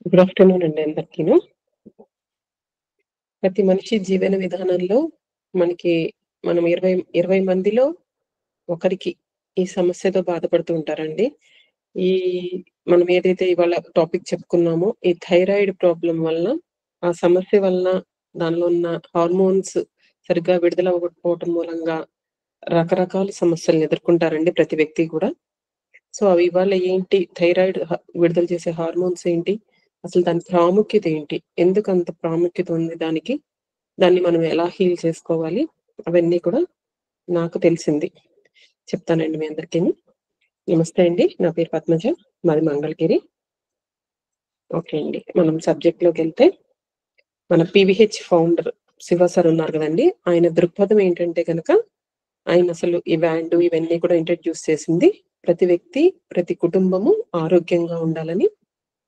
Good afternoon అండి అందరికీను. ప్రతి మనిషి జీవన విధానంలో మనకి మనం 20 మందిలో ఒకరికి ఈ సమస్యతో బాధపడుతూ ఉంటారండి. ఈ మనం ఏదైతే ఇవాళ టాపిక్ చెప్పుకున్నామో, ఈ థైరాయిడ్ ప్రాబ్లమ్ వలన, ఆ సమస్య వలన దానిలో ఉన్న హార్మోన్స్ సరిగ్గా విడుదల అవ్వకపోవటం మూలంగా రకరకాల సమస్యలను ఎదుర్కొంటారండి ప్రతి వ్యక్తి కూడా. సో, అవి ఇవాళ ఏంటి? థైరాయిడ్ విడుదల చేసే హార్మోన్స్ ఏంటి? అసలు దాని ప్రాముఖ్యత ఏంటి? ఎందుకంత ప్రాముఖ్యత ఉంది దానికి? దాన్ని మనం ఎలా హీల్ చేసుకోవాలి? అవన్నీ కూడా నాకు తెలిసింది. చెప్తానండి మీ అందరికీను. నమస్తే అండి. నా పేరు పద్మజ. మాది మంగళగిరి. ఓకే అండి. మనం సబ్జెక్ట్‌లోకెళ్తే మన పీవీహెచ్ ఫౌండర్ శివ సార్ ఉన్నారు గదండీ! ఆయన దృక్పథం ఏంటంటే గనక ఆయనసలు ఈ బ్యాండు ఇవన్నీ కూడా ఇంట్రొడ్యూస్ చేసింది ప్రతి వ్యక్తి, ప్రతి కుటుంబము ఆరోగ్యంగా ఉండాలని.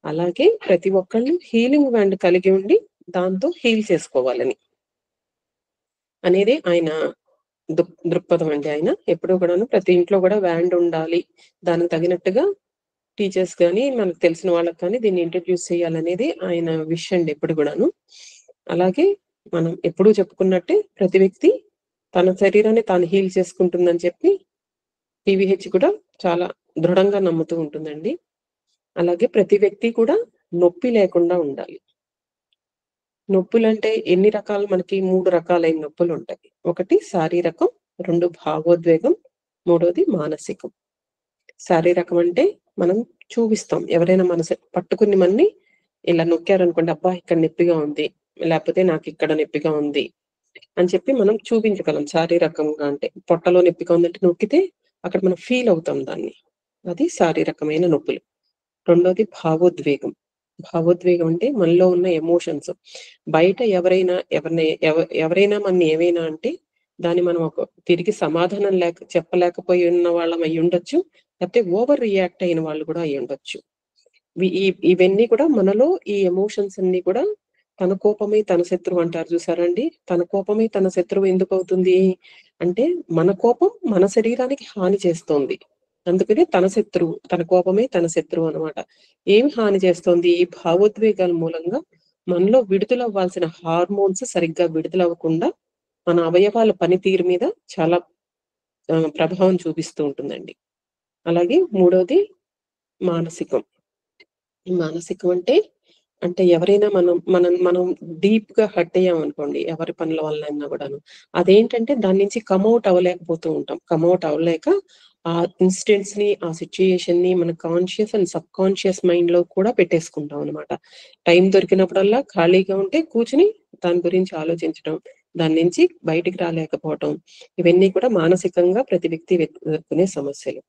అలాగే ప్రతి ఒక్కళ్ళు హీలింగ్ బ్యాండ్ కలిగి ఉండి దాంతో హీల్ చేసుకోవాలని. అనేది ఆయన దృక్పథం అండి ఆయన. ఎప్పుడూ కూడాను ప్రతి ఇంట్లో గూడా బ్యాండ్ ఉండాలి. దానికి తగినట్టుగా టీచర్స్ గాని, మనకు తెలిసిన వాళ్ళకి కానీ దీన్ని ఇంట్రొడ్యూస్ చేయాలనేది ఆయన విష్ అండి ఎప్పుడు గూడాను. అలాగే మనం ఎప్పుడూ చెప్పుకున్నట్టే ప్రతి వ్యక్తి తన శరీరాన్ని తాను హీల్ చేసుకుంటుందని చెప్పి పీవీహెచ్ కూడా చాలా దృఢంగా నమ్ముతూ ఉంటుందండి. అలాగే ప్రతి వ్యక్తి కూడా నొప్పి లేకుండా ఉండాలి. నొప్పులంటే ఎన్ని రకాలు మనకి 3 రకాలైన నొప్పులుంటాయి. ఒకటి శారీరకం, 2 భావోద్వేగం, మూడోది మానసికం. శారీరకం అంటే మనం చూపిస్తాం. ఎవరైనా పట్టుకుని మనని ఇలా నొక్కారనుకోండి, అబ్బా! ఇక్కడ నొప్పిగా ఉంది. లేకపోతే నాకిక్కడ నొప్పిగా ఉంది అని చెప్పి మనం చూపించగలం శారీరకంగా అంటే. పొట్టలో నొప్పిగా ఉందంటే నొక్కితే అక్కడ మనం ఫీల్ అవుతాం దాన్ని. అది శారీరకమైన నొప్పులు. రెండోది భావోద్వేగం. భావోద్వేగం అంటే మనలో ఉన్న ఎమోషన్స్. బయట ఎవరైనా మనని ఏమైనా అంటే, దాన్ని మనం తిరిగి సమాధానం చెప్పలేకపోయి ఉన్న వాళ్ళం అయ్యుండొచ్చు. లేకపోతే ఓవర్ రియాక్ట్ అయిన వాళ్ళు కూడా అయ్యుండొచ్చు. ఇవన్నీ కూడా మనలో ఈ ఎమోషన్స్ అన్నీ కూడా తన కోపమే తన శత్రువు అంటారు చూసారా అండి? తన కోపమే తన శత్రువు ఎందుకవుతుంది? అంటే మన కోపం మన శరీరానికి హాని చేస్తోంది. అందుకనే తన శత్రువు. తన కోపమే తన శత్రువు అనమాట. ఏం హాని చేస్తోంది? ఈ భావోద్వేగాల మూలంగా మనలో విడుదలవ్వాల్సిన హార్మోన్స్ సరిగ్గా విడుదలవ్వకుండా మన అవయవాల పనితీరు మీద చాలా ప్రభావం చూపిస్తూ ఉంటుందండి. అలాగే మూడోది మానసికం. ఈ మానసికం అంటే ఎవరైనా మనం డీప్‌గా హర్ట్ అయ్యామనుకోండి, ఎవరి పనుల వల్లైనా గూడాను. అదేంటంటే దాని నుంచి కమ్ ఔట్ అవ్వలేకపోతూ ఉంటాం. కమ్ ఔట్ అవ్వలేక ఆ ఇన్సిడెంట్స్‌ని, ఆ సిట్యుయేషన్‌ని మన కాన్షియస్ అండ్ సబ్‌కాన్షియస్ మైండ్‌లో కూడా పెట్టేసుకుంటాం అనమాట. టైం దొరికినప్పుడల్లా ఖాళీగా ఉంటే కూర్చొని దాని గురించి ఆలోచించడం, దాని నుంచి బయటికి రాలేకపోవటం, ఇవన్నీ కూడా మానసికంగా ప్రతి వ్యక్తి ఎదుర్కొనే సమస్యలు.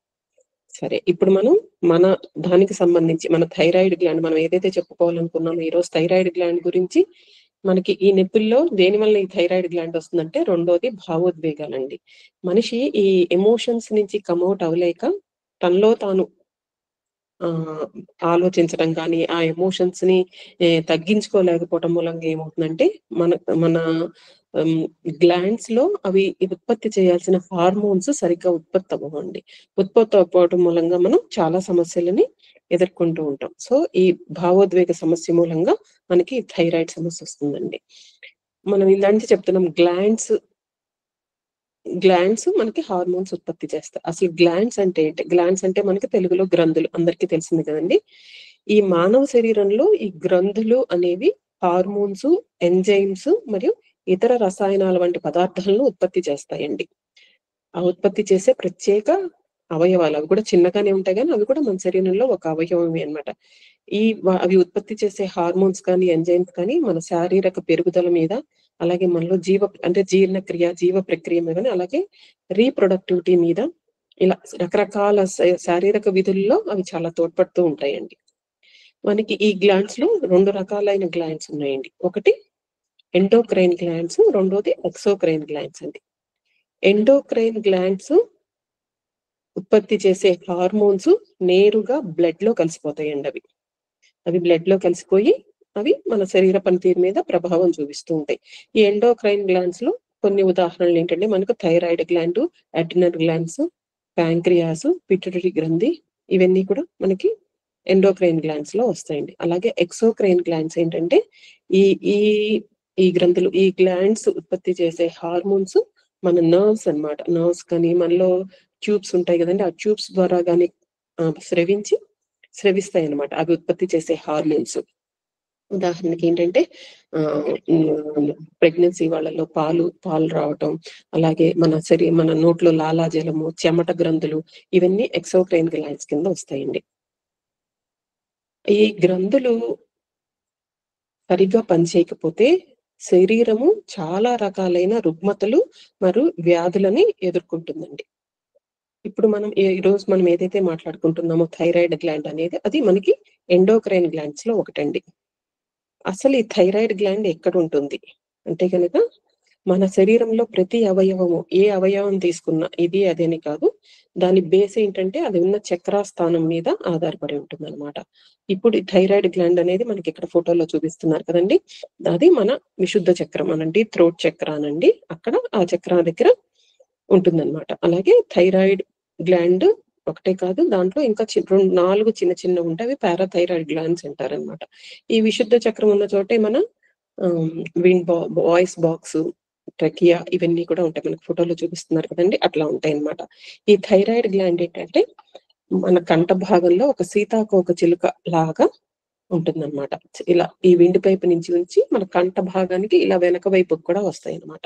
సరే. ఇప్పుడు మనం మన దానికి సంబంధించి మన థైరాయిడ్ గ్లాండ్ మనం ఏదైతే చెప్పుకోవాలనుకున్నామో ఈరోజు థైరాయిడ్ గ్లాండ్ గురించి మనకి ఈ నొప్పుల్లో దేనివల్ల ఈ థైరాయిడ్ గ్లాండ్ వస్తుందంటే రెండోది భావోద్వేగాలండి. మనిషి ఈ ఎమోషన్స్ నుంచి కమ్ ఔట్ అవ్వలేక తనలో తాను ఆహ్, ఆలోచించడం గానీ, ఆ ఎమోషన్స్‌ని తగ్గించుకోలేకపోవటం మూలంగా ఏమవుతుందంటే మన మన హ్మ్, గ్లాండ్స్‌లో అవి ఉత్పత్తి చేయాల్సిన హార్మోన్స్ సరిగ్గా ఉత్పత్తి అవ్వవండి. ఉత్పత్తి అవ్వకపోవటం మూలంగా మనం చాలా సమస్యలని ఎదుర్కొంటూ ఉంటాం. సో, ఈ భావోద్వేగ సమస్య మూలంగా మనకి థైరాయిడ్ సమస్యొస్తుందండి. మనం ఇందాక చెప్తున్నాం గ్లాండ్స్ మనకి హార్మోన్స్ ఉత్పత్తి చేస్తాయి. అసలు గ్లాండ్స్ అంటే ఏంటి? గ్లాండ్స్ అంటే మనకి తెలుగులో గ్రంథులు అందరికీ తెలిసింది కదండీ! ఈ మానవ శరీరంలో ఈ గ్రంథులు అనేవి హార్మోన్స్, ఎంజైమ్స్ మరియు ఇతర రసాయనాల వంటి పదార్థాలను ఉత్పత్తి చేస్తాయండి. ఆ ఉత్పత్తి చేసే ప్రత్యేక అవయవాలు. అవి కూడా చిన్నగానే ఉంటాయి గానీ, అవి కూడా మన శరీరంలో ఒక అవయవమే అన్నమాట. అవి ఉత్పత్తి చేసే హార్మోన్స్ కానీ, ఎంజైమ్స్ కానీ మన శారీరక పెరుగుదల మీద, అలాగే మనలో అంటే జీర్ణక్రియ, జీవ ప్రక్రియ మీద గాని, అలాగే రీప్రొడక్టివిటీ మీద ఇలా రకరకాల శారీరక విధుల్లో అవి చాలా తోడ్పడుతూ ఉంటాయండి. మనకి ఈ గ్లాండ్స్‌లో 2 రకాలైన గ్లాండ్స్ ఉన్నాయండి. ఒకటి ఎండోక్రైన్ గ్లాండ్స్, రెండోది ఎక్సోక్రైన్ గ్లాండ్స్ అండి. ఎండోక్రైన్ గ్లాండ్స్ ఉత్పత్తి చేసే హార్మోన్స్ నేరుగా బ్లడ్‌లో కలిసిపోతాయండి అవి. అవి బ్లడ్‌లో కలిసిపోయి, అవి మన శరీర పనితీరు మీద ప్రభావం చూపిస్తూ ఉంటాయి. ఈ ఎండోక్రైన్ గ్లాండ్స్‌లో కొన్ని ఉదాహరణలేంటంటే, మనకు thyroid gland, adrenal glands, pancreas, pituitary గ్రంథి ఇవన్నీ కూడా మనకి ఎండోక్రైన్ గ్లాండ్స్ లో వస్తాయండి. అలాగే ఎక్సోక్రైన్ గ్లాండ్స్ ఏంటంటే ఈ ఈ ఈ గ్రంథులు, ఈ గ్లాండ్స్ ఉత్పత్తి చేసే హార్మోన్స్ మన నర్వ్స్ అన్నమాట. నర్వ్స్ కానీ మనలో ట్యూబ్స్ ఉంటాయి కదండి, ఆ ట్యూబ్స్ ద్వారా కానీ స్రవిస్తాయి అన్నమాట అవి ఉత్పత్తి చేసే హార్మోన్స్. ఉదాహరణకి ఏంటంటే ప్రెగ్నెన్సీ వాళ్ళలో పాలు రావటం, అలాగే మన నోట్లో లాలాజలము, చెమట గ్రంథులు, ఇవన్నీ ఎక్సోక్రైన్ గ్లాండ్స్ కింద వస్తాయండి. ఈ గ్రంథులు సరిగ్గా పనిచేయకపోతే శరీరము చాలా రకాలైన రుగ్మతలు మరియు వ్యాధులని ఎదుర్కొంటుందండి. ఇప్పుడు ఈరోజు మనం ఏదైతే మాట్లాడుకుంటున్నామో థైరాయిడ్ గ్లాండ్ అనేది, అది మనకి ఎండోక్రైన్ గ్లాండ్స్ లో ఒకటండి. అసలు ఈ థైరాయిడ్ గ్లాండ్ ఎక్కడ ఉంటుంది అంటే కనుక మన శరీరంలో ప్రతి అవయవము, ఏ అవయవం తీసుకున్నా ఇది అదేని కాదు, దాని బేస్ ఏంటంటే అది ఉన్న చక్రాస్థానం మీద ఆధారపడి ఉంటుంది అనమాట. ఇప్పుడు ఈ థైరాయిడ్ గ్లాండ్ అనేది మనకి ఇక్కడ ఫోటోలో చూపిస్తున్నారు కదండి, అది మన విశుద్ధ చక్రం అనండి, థ్రోట్ చక్ర అనండి, అక్కడ ఆ చక్రం దగ్గర ఉంటుందన్నమాట. అలాగే థైరాయిడ్ గ్లాండ్ ఒకటే కాదు, దాంట్లో ఇంకా 4 చిన్న చిన్న ఉంటాయి, పారాథైరాయిడ్ గ్లాండ్స్ అంటారనమాట. ఈ విశుద్ధ చక్రం ఉన్న చోటే మన వాయిస్ బాక్స్, ట్రకియా, ఇవన్నీ కూడా ఉంటాయి. మనకు ఫోటోలో చూపిస్తున్నారు కదండి, అట్లా ఉంటాయి అన్నమాట. ఈ థైరాయిడ్ గ్లాండ్ ఏంటంటే మన కంఠ భాగంలో ఒక సీతాకోక చిలుక లాగా ఉంటుందన్నమాట. ఇలా ఈ విండి పైపు నుంచి మన కంఠ భాగానికి ఇలా వెనక వైపు కూడా వస్తాయి అన్నమాట.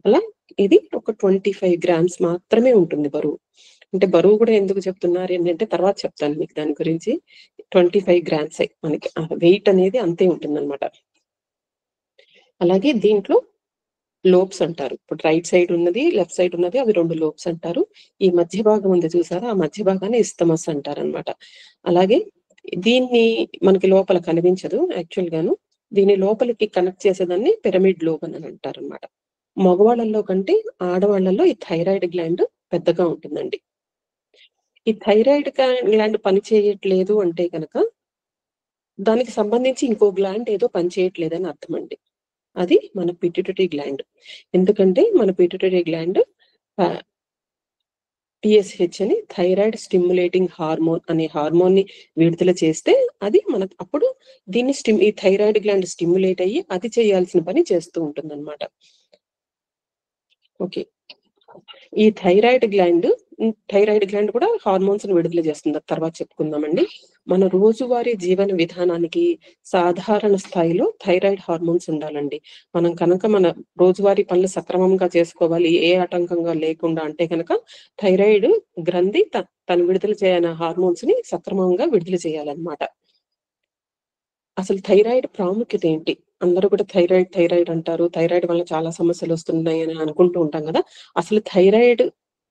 అలా ఇది ఒక 25 గ్రామ్స్ మాత్రమే ఉంటుంది బరువు. అంటే బరువు కూడా ఎందుకు చెప్తున్నారు ఏంటంటే తర్వాత చెప్తాను మీకు దాని గురించి. 25 గ్రామ్స్ మనకి వెయిట్ అనేది అంతే ఉంటుందన్నమాట. అలాగే దీంట్లో లోబ్స్ అంటారు. ఇప్పుడు రైట్ సైడ్ ఉన్నది, లెఫ్ట్ సైడ్ ఉన్నది, అవి 2 లోబ్స్ అంటారు. ఈ మధ్య భాగం ఉంది చూసారా, ఆ మధ్య భాగాన్ని ఇస్తమస్ అంటారు అనమాట. అలాగే దీన్ని మనకి లోపల కనిపించదు యాక్చువల్ గాను, దీని లోపలికి కనెక్ట్ చేసేదాన్ని పిరమిడ్ లోబ్ అని అంటారు అనమాట. మగవాళ్ళల్లో కంటే ఆడవాళ్లలో ఈ థైరాయిడ్ గ్లాండ్ పెద్దగా ఉంటుందండి. ఈ థైరాయిడ్ గ్లాండ్ పని చేయట్లేదు అంటే కనుక దానికి సంబంధించి ఇంకో గ్లాండ్ ఏదో పని చేయట్లేదని అర్థం అండి. అది మన పిట్యూటరీ గ్లాండ్. ఎందుకంటే మన పిట్యూటరీ గ్లాండ్ TSH అని థైరాయిడ్ స్టిమ్యులేటింగ్ హార్మోన్ అనే హార్మోన్ ని విడుదల చేస్తే అది మనకు అప్పుడు దీన్ని ఈ థైరాయిడ్ గ్లాండ్ స్టిమ్యులేట్ అయ్యి అది చేయాల్సిన పని చేస్తూ ఉంటుంది అనమాట. ఓకే, ఈ థైరాయిడ్ గ్లాండ్ కూడా హార్మోన్స్ ని విడుదల చేస్తుంది, తర్వాత చెప్పుకుందామండి. మన రోజువారీ జీవన విధానానికి సాధారణ స్థాయిలో థైరాయిడ్ హార్మోన్స్ ఉండాలండి. మనం కనుక మన రోజువారీ పనులు సక్రమంగా చేసుకోవాలి, ఏ ఆటంకంగా లేకుండా అంటే కనుక థైరాయిడ్ గ్రంథి తను విడుదల చేయని హార్మోన్స్ ని సక్రమంగా విడుదల చేయాలన్నమాట. అసలు థైరాయిడ్ ప్రాముఖ్యత ఏంటి? అందరూ కూడా థైరాయిడ్ అంటారు, థైరాయిడ్ వల్ల చాలా సమస్యలు వస్తున్నాయి అని అనుకుంటూ ఉంటాం కదా. అసలు థైరాయిడ్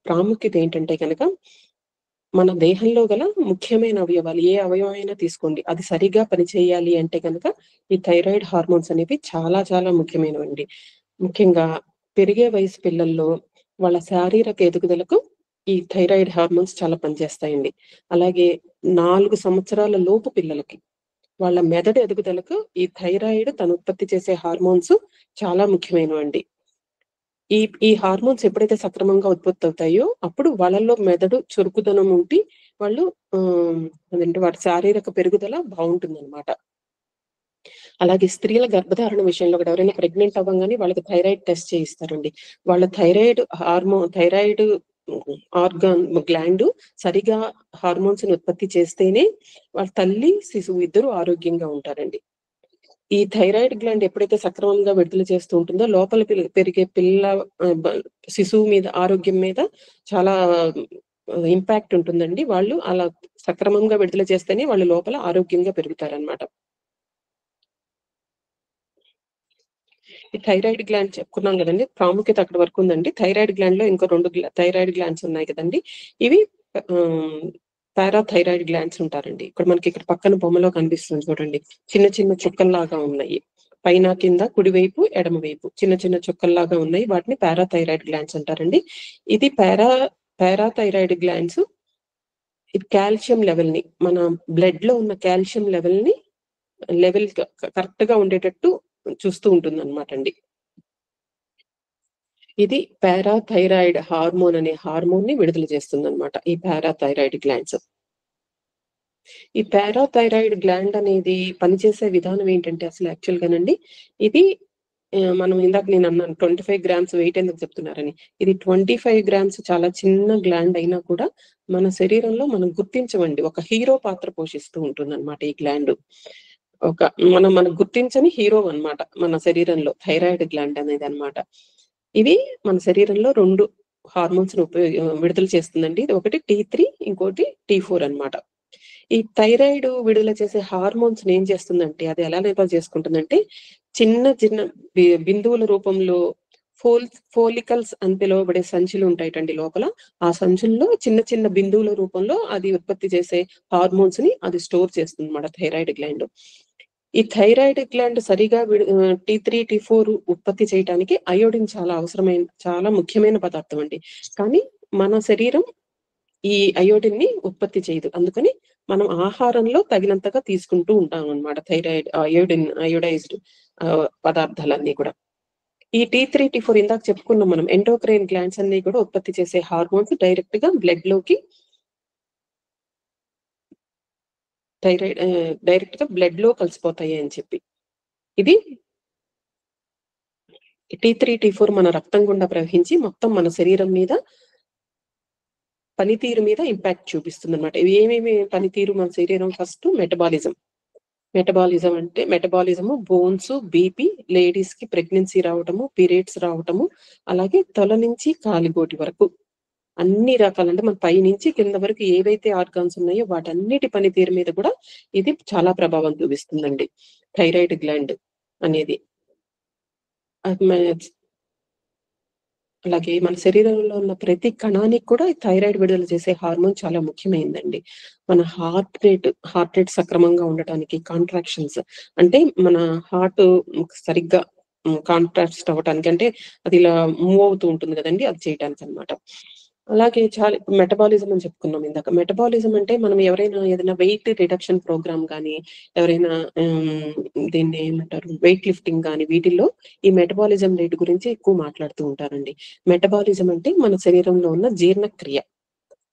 ప్రాముఖ్యత ఏంటంటే కనుక మన దేహంలో గల ముఖ్యమైన అవయవాలు, ఏ అవయవం అయినా తీసుకోండి, అది సరిగా పనిచేయాలి అంటే కనుక ఈ థైరాయిడ్ హార్మోన్స్ అనేవి చాలా చాలా ముఖ్యమైనవండి. ముఖ్యంగా పెరిగే వయసు పిల్లల్లో వాళ్ళ శారీరక ఎదుగుదలకు ఈ థైరాయిడ్ హార్మోన్స్ చాలా పనిచేస్తాయండి. అలాగే 4 సంవత్సరాల లోపు పిల్లలకి వాళ్ళ మెదడు ఎదుగుదలకు ఈ థైరాయిడ్ తను ఉత్పత్తి చేసే హార్మోన్స్ చాలా ముఖ్యమైనవండి. ఈ హార్మోన్స్ ఎప్పుడైతే సక్రమంగా ఉత్పత్తి అవుతాయో అప్పుడు వాళ్ళలో మెదడు చురుకుదనం ఉండి వాళ్ళు అదేంటి వారి శారీరక పెరుగుదల బాగుంటుందన్నమాట. అలాగే స్త్రీల గర్భధారణ విషయంలో కూడా ఎవరైనా ప్రెగ్నెంట్ అవ్వగానే వాళ్ళకి థైరాయిడ్ టెస్ట్ చేయిస్తారండి. వాళ్ళ థైరాయిడ్ ఆర్గాన్ గ్లాండ్ సరిగా హార్మోన్స్ ని ఉత్పత్తి చేస్తేనే వాళ్ళ తల్లి శిశువు ఇద్దరు ఆరోగ్యంగా ఉంటారండి. ఈ థైరాయిడ్ గ్లాండ్ ఎప్పుడైతే సక్రమంగా విడుదల చేస్తూ ఉంటుందో లోపల పెరిగే శిశువు మీద ఆరోగ్యం మీద చాలా ఇంపాక్ట్ ఉంటుందండి. వాళ్ళు అలా సక్రమంగా విడుదల చేస్తేనే వాళ్ళు లోపల ఆరోగ్యంగా పెరుగుతారనమాట. ఈ థైరాయిడ్ గ్లాండ్ చెప్పుకున్నాం కదండి, ప్రాముఖ్యత అక్కడ వరకు ఉందండి. థైరాయిడ్ గ్లాండ్ లో ఇంకో 2 థైరాయిడ్ గ్లాండ్స్ ఉన్నాయి కదండి, ఇవి పారాథైరాయిడ్ గ్లాండ్స్ ఉంటారండి. ఇక్కడ పక్కన బొమ్మలో కనిపిస్తుంది చూడండి, చిన్న చిన్న చుక్కల్లాగా ఉన్నాయి, పైన కింద కుడివైపు ఎడమవైపు చిన్న చిన్న చుక్కల్లాగా ఉన్నాయి, వాటిని పారాథైరాయిడ్ గ్లాండ్స్ అంటారండి. ఇది పారాథైరాయిడ్ గ్లాండ్స్ ఇది కాల్షియం లెవెల్ ని, మన బ్లడ్ లో ఉన్న కాల్షియం లెవెల్ కరెక్ట్ గా ఉండేటట్టు చూస్తూ ఉంటుంది అనమాట అండి. ఇది పారాథైరాయిడ్ హార్మోన్ అనే హార్మోన్ ని విడుదల చేస్తుంది అనమాట ఈ పారాథైరాయిడ్ గ్లాండ్స్. ఈ పారాథైరాయిడ్ గ్లాండ్ అనేది పనిచేసే విధానం ఏంటంటే అసలు యాక్చువల్ గానండి ఇది మనం ఇందాక నేను అన్నాను 25 గ్రామ్స్ వెయిట్ ఎందుకు చెప్తున్నారని. ఇది 25 గ్రామ్స్ చాలా చిన్న గ్లాండ్ అయినా కూడా మన శరీరంలో మనం గుర్తించమండి. ఒక హీరో పాత్ర పోషిస్తూ ఉంటుంది అనమాట ఈ గ్లాండ్. ఒక మనం గుర్తించని హీరో అన్నమాట మన శరీరంలో థైరాయిడ్ గ్లాండ్ అనేది అన్నమాట. ఇది మన శరీరంలో 2 హార్మోన్స్ విడుదల చేస్తుందండి. ఇది ఒకటి T3 ఇంకోటి T4 అన్నమాట. ఈ థైరాయిడ్ విడుదల చేసే హార్మోన్స్ ఏం చేస్తుందంటే అది ఎలా నిల్వ చేసుకుంటుందంటే చిన్న చిన్న బిందువుల రూపంలో ఫోలికల్స్ అని పిలువబడే సంచులు ఉంటాయిటండి లోపల. ఆ సంచుల్లో చిన్న చిన్న బిందువుల రూపంలో అది ఉత్పత్తి చేసే హార్మోన్స్ ని అది స్టోర్ చేస్తుంది అన్నమాట థైరాయిడ్ గ్లాండ్. ఈ థైరాయిడ్ గ్లాండ్ సరిగా T3 T4 ఉత్పత్తి చేయడానికి అయోడిన్ చాలా ముఖ్యమైన పదార్థం అండి. కానీ మన శరీరం ఈ అయోడిన్ ని ఉత్పత్తి చేయదు. అందుకని మనం ఆహారంలో తగినంతగా తీసుకుంటూ ఉంటాం అన్నమాట అయోడైజ్డ్ పదార్థాలన్నీ కూడా. ఈ T3 T4 ఇందాక చెప్పుకున్నాం మనం ఎండోక్రైన్ గ్లాండ్స్ అన్ని కూడా ఉత్పత్తి చేసే హార్మోన్స్ డైరెక్ట్ గా బ్లడ్ లోకి డైరెక్ట్ గా బ్లడ్ లో కలిసిపోతాయి అని చెప్పి. ఇది T3 T4 మన రక్తం గుండా ప్రవహించి మొత్తం మన శరీరం మీద పనితీరు మీద ఇంపాక్ట్ చూపిస్తుంది అనమాట. ఏమేమి పనితీరు మన శరీరం? ఫస్ట్ మెటబాలిజం అంటే మెటబాలిజము, బోన్స్, బీపీ, లేడీస్ కి ప్రెగ్నెన్సీ రావటము, పీరియడ్స్ రావటము, అలాగే తల నుంచి కాలిగోటి వరకు అన్ని రకాలంటే మన పై నుంచి కింద వరకు ఏవైతే ఆర్గాన్స్ ఉన్నాయో వాటన్నిటి పనితీరు మీద కూడా ఇది చాలా ప్రభావం చూపిస్తుందండి థైరాయిడ్ గ్లాండ్ అనేది. అలాగే మన శరీరంలో ఉన్న ప్రతి కణానికి కూడా థైరాయిడ్ విడుదల చేసే హార్మోన్ చాలా ముఖ్యమైనదండి. మన హార్ట్ రేట్ సక్రమంగా ఉండటానికి, కాంట్రాక్షన్స్ అంటే మన హార్ట్ సరిగ్గా కాంట్రాక్ట్ అవ్వటానికి, అంటే అది ఇలా మూవ్ అవుతూ ఉంటుంది కదండి, అది చేయడానికి అనమాట. అలాగే చాలా మెటబాలిజం అని చెప్పుకున్నాం ఇందాక. మెటబాలిజం అంటే మనం ఎవరైనా ఏదైనా వెయిట్ రిడక్షన్ ప్రోగ్రామ్ కానీ, ఎవరైనా దీన్ని ఏమంటారు వెయిట్ లిఫ్టింగ్ కానీ, వీటిల్లో ఈ మెటబాలిజం రేట్ గురించి ఎక్కువ మాట్లాడుతూ ఉంటారండి. మెటబాలిజం అంటే మన శరీరంలో ఉన్న జీర్ణక్రియ,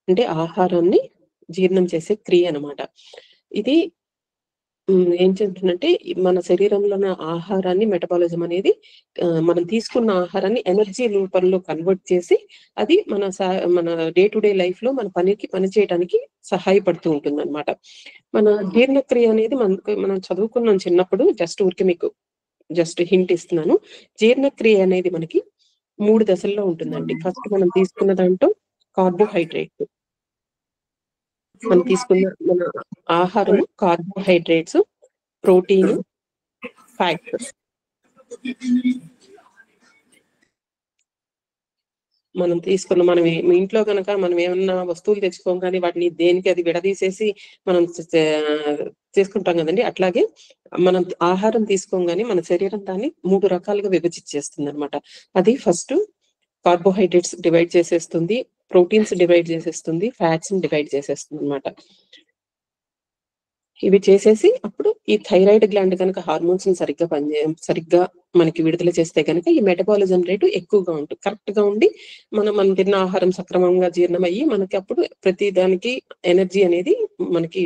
అంటే ఆహారాన్ని జీర్ణం చేసే క్రియ అనమాట. ఇది ఏం చెప్తుందంటే మన శరీరంలో ఉన్న ఆహారాన్ని మెటబాలిజం అనేది మనం తీసుకున్న ఆహారాన్ని ఎనర్జీ రూపంలో కన్వర్ట్ చేసి అది మన డే టు డే లైఫ్ లో మన పని చేయడానికి సహాయపడుతూ ఉంటుంది అనమాట. మన జీర్ణక్రియ అనేది మనం చదువుకున్నాం చిన్నప్పుడు. ఊరికి మీకు హింట్ ఇస్తున్నాను. జీర్ణక్రియ అనేది మనకి 3 దశల్లో ఉంటుందండి. ఫస్ట్ మనం తీసుకున్న దాంట్లో కార్బోహైడ్రేట్, మనం తీసుకున్న మన ఆహారము, కార్బోహైడ్రేట్స్, ప్రోటీన్, ఫ్యాట్స్. మనం ఇంట్లో కనుక మనం ఏమన్నా వస్తువులు తెచ్చుకోం కానీ వాటిని దేనికి అది విడదీసేసి మనం చేసుకుంటాం కదండి. అట్లాగే మనం ఆహారం తీసుకోగానే మన శరీరం దాన్ని 3 రకాలుగా విభజించేస్తుంది అనమాట. అది ఫస్ట్ కార్బోహైడ్రేట్స్ డివైడ్ చేసేస్తుంది, ప్రోటీన్స్ డివైడ్ చేసేస్తుంది, ఫ్యాట్స్ డివైడ్ చేసేస్తుంది అనమాట. ఇవి చేసేసి అప్పుడు ఈ థైరాయిడ్ గ్లాండ్ కనుక హార్మోన్స్ సరిగ్గా మనకి విడుదల చేస్తే కనుక ఈ మెటబాలిజం రేటు ఎక్కువగా ఉంటుంది, కరెక్ట్ గా ఉండి మనం తిన్న ఆహారం సక్రమంగా జీర్ణమయ్యి మనకి అప్పుడు ప్రతి దానికి ఎనర్జీ అనేది మనకి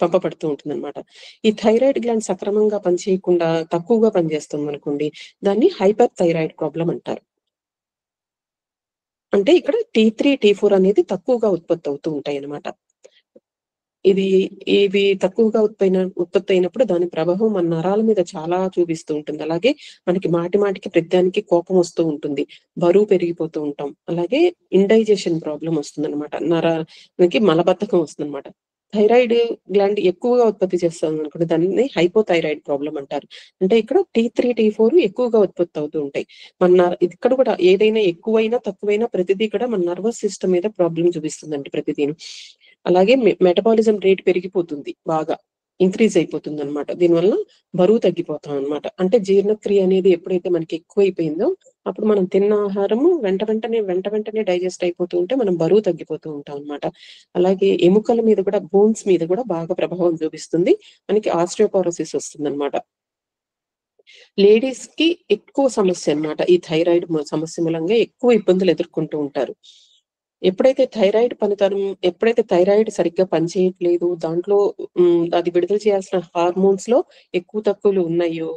పంపబడుతూ ఉంటుంది అనమాట. ఈ థైరాయిడ్ గ్లాండ్ సక్రమంగా పనిచేయకుండా తక్కువగా పనిచేస్తుంది అనుకోండి, దాన్ని హైపర్ థైరాయిడ్ ప్రాబ్లం అంటారు. అంటే ఇక్కడ T3 T4 అనేది తక్కువగా ఉత్పత్తి అవుతూ ఉంటాయి అన్నమాట. ఇవి తక్కువగా ఉత్పత్తి అయినప్పుడు దాని ప్రభావం మన నరాల మీద చాలా చూపిస్తూ ఉంటుంది. అలాగే మనకి మాటికి ప్రతిదానికి కోపం వస్తూ ఉంటుంది, బరువు పెరిగిపోతూ ఉంటాం, అలాగే ఇండైజెషన్ ప్రాబ్లం వస్తుంది అనమాట, నరానికి మలబద్ధకం వస్తుంది అనమాట. థైరాయిడ్ గ్లాండ్ ఎక్కువగా ఉత్పత్తి చేస్తుంది అనుకోండి, దాన్ని హైపోథైరాయిడ్ ప్రాబ్లం అంటారు. అంటే ఇక్కడ T3 T4 ఎక్కువగా ఉత్పత్తి అవుతూ ఉంటాయి. ఇక్కడ కూడా ఏదైనా ఎక్కువైనా తక్కువైనా ప్రతిదీ కూడా మన నర్వస్ సిస్టమ్ మీద ప్రాబ్లం చూపిస్తుందండి ప్రతిదీ. అలాగే మెటబాలిజం రేట్ పెరిగిపోతుంది, బాగా ఇంక్రీజ్ అయిపోతుంది అనమాట. దీనివల్ల బరువు తగ్గిపోతాం అనమాట. అంటే జీర్ణక్రియ అనేది ఎప్పుడైతే మనకి ఎక్కువైపోయిందో అప్పుడు మనం తిన్న ఆహారము వెంటనే డైజెస్ట్ అయిపోతూ ఉంటే మనం బరువు తగ్గిపోతూ ఉంటాం అనమాట. అలాగే ఎముకల మీద కూడా, బోన్స్ మీద కూడా బాగా ప్రభావం చూపిస్తుంది, మనకి ఆస్టియోపోరోసిస్ వస్తుంది అనమాట. లేడీస్ కి ఎక్కువ సమస్య అనమాట ఈ థైరాయిడ్ సమస్య మూలంగా ఎక్కువ ఇబ్బందులు ఎదుర్కొంటూ ఉంటారు. ఎప్పుడైతే థైరాయిడ్ సరిగ్గా పనిచేయట్లేదు, దాంట్లో అది విడుదల చేయాల్సిన హార్మోన్స్ లో ఎక్కువ తక్కువలు ఉన్నాయో,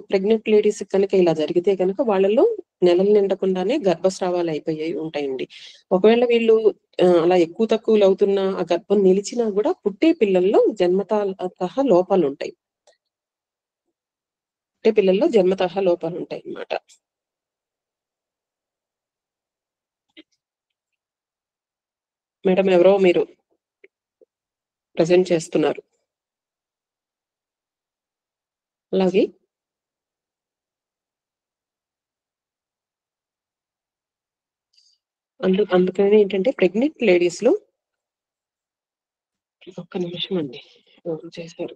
ప్రెగ్నెంట్ లేడీస్ కనుక ఇలా జరిగితే కనుక వాళ్ళలో నెలలు నిండకుండానే గర్భస్రావాలు అయిపోయాయి ఉంటాయండి. ఒకవేళ వీళ్ళు అలా ఎక్కువ తక్కువలు అవుతున్నా ఆ గర్భం నిలిచినా కూడా పుట్టే పిల్లల్లో లోపాలు ఉంటాయి. పుట్టే పిల్లల్లో జన్మతహా లోపాలు ఉంటాయి అన్నమాట. మేడం ఎవరో మీరు ప్రజెంట్ చేస్తున్నారు. అలాగే అందుకని ఏంటంటే ప్రెగ్నెంట్ లేడీస్ లో ఒక్క నిమిషం అండి చేశారు.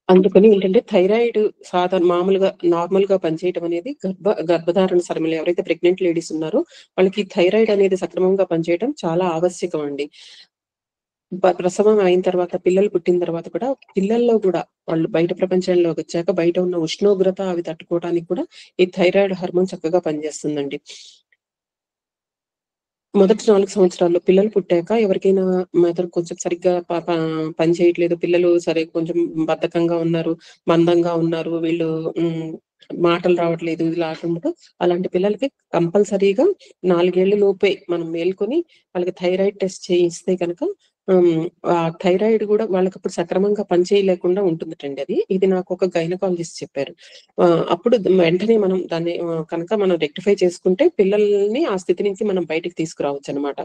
అందుకని ఏంటంటే థైరాయిడ్ నార్మల్ గా పనిచేయటం అనేది గర్భధారణ సమయంలో ఎవరైతే ప్రెగ్నెంట్ లేడీస్ ఉన్నారో వాళ్ళకి థైరాయిడ్ అనేది సక్రమంగా పనిచేయడం చాలా ఆవశ్యకం అండి. ప్రసవం అయిన తర్వాత పిల్లలు పుట్టిన తర్వాత కూడా పిల్లల్లో కూడా వాళ్ళు బయట ప్రపంచంలోకి వచ్చాక బయట ఉన్న ఉష్ణోగ్రత అవి తట్టుకోవడానికి కూడా ఈ థైరాయిడ్ హార్మోన్ చక్కగా పనిచేస్తుందండి. మొదటి 4 సంవత్సరాల్లో పిల్లలు పుట్టాక ఎవరికైనా మెదడు కొంచెం సరిగ్గా పని చేయట్లేదు, పిల్లలు సరే కొంచెం బద్ధకంగా ఉన్నారు, మందంగా ఉన్నారు, వీళ్ళు మాటలు రావట్లేదు, ఇలా అంటుంటే అలాంటి పిల్లలకి కంపల్సరీగా 4 ఏళ్ల లోపే మనం మేల్కొని వాళ్ళకి థైరాయిడ్ టెస్ట్ చేయిస్తే కనుక ఆ థైరాయిడ్ కూడా వాళ్ళకి అప్పుడు సక్రమంగా పనిచేయలేకుండా ఉంటుందటండి. ఇది నాకు ఒక గైనకాలజిస్ట్ చెప్పారు. అప్పుడు వెంటనే మనం దాన్ని కనుక మనం రెక్టిఫై చేసుకుంటే పిల్లల్ని ఆ స్థితి నుంచి మనం బయటికి తీసుకురావచ్చు అనమాట.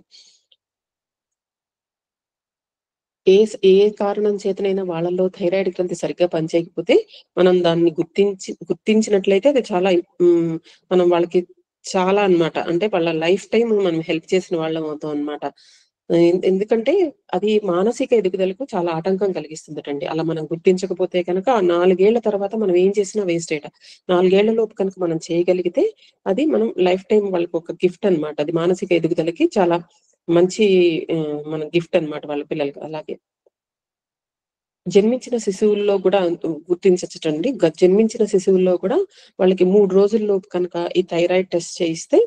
ఏ కారణం చేతనైనా వాళ్ళలో థైరాయిడ్ గ్రంథి సరిగ్గా పనిచేయకపోతే మనం దాన్ని గుర్తించినట్లయితే అది చాలా మనం వాళ్ళకి చాలా అన్నమాట. అంటే వాళ్ళ లైఫ్ టైం మనం హెల్ప్ చేసిన వాళ్ళం అవుతాం అన్నమాట. ఎందుకంటే అది మానసిక ఎదుగుదలకు చాలా ఆటంకం కలిగిస్తుందటండి. అలా మనం గుర్తించకపోతే కనుక ఆ 4 ఏళ్ల తర్వాత మనం ఏం చేసినా వేస్టేట. 4 ఏళ్ల లోపు కనుక మనం చేయగలిగితే అది మనం లైఫ్ టైం వాళ్ళకి ఒక గిఫ్ట్ అన్నమాట. అది మానసిక ఎదుగుదలకి చాలా మంచి మన గిఫ్ట్ అన్నమాట వాళ్ళ పిల్లలకి. అలాగే జన్మించిన శిశువుల్లో కూడా గుర్తించచ్చటండి. జన్మించిన శిశువుల్లో కూడా వాళ్ళకి 3 రోజుల్లోపు కనుక ఈ థైరాయిడ్ టెస్ట్ చేయిస్తే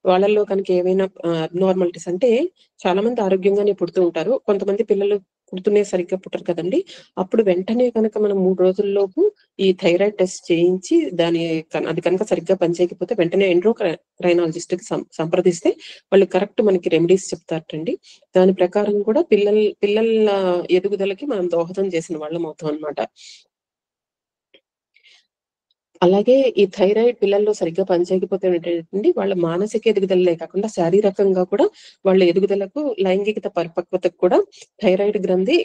వాళ్ళల్లో కనుక ఏవైనా అబ్నార్మాలిటీస్ అంటే చాలా మంది ఆరోగ్యంగానే పుడుతూ ఉంటారు. కొంతమంది పిల్లలు పుడుతూనే సరిగ్గా పుట్టరు కదండీ! అప్పుడు వెంటనే కనుక మనం 3 రోజుల్లోపు ఈ థైరాయిడ్ టెస్ట్ చేయించి అది కనుక సరిగ్గా పనిచేయకపోతే వెంటనే ఎండోక్రైనాలజిస్ట్‌కి సంప్రదిస్తే వాళ్ళు కరెక్ట్ మనకి రెమెడీస్ చెప్తారటండి. దాని ప్రకారం కూడా పిల్లల ఎదుగుదలకి మనం దోహదం చేసిన వాళ్ళం అవుతాం అన్నమాట. అలాగే ఈ థైరాయిడ్ పిల్లల్లో సరిగ్గా పనిచేయకపోతే ఏంటంటే వాళ్ళ మానసిక ఎదుగుదలలే కాకుండా శారీరకంగా కూడా వాళ్ళ ఎదుగుదలకు, లైంగికత పరిపక్వతకు కూడా థైరాయిడ్ గ్రంథి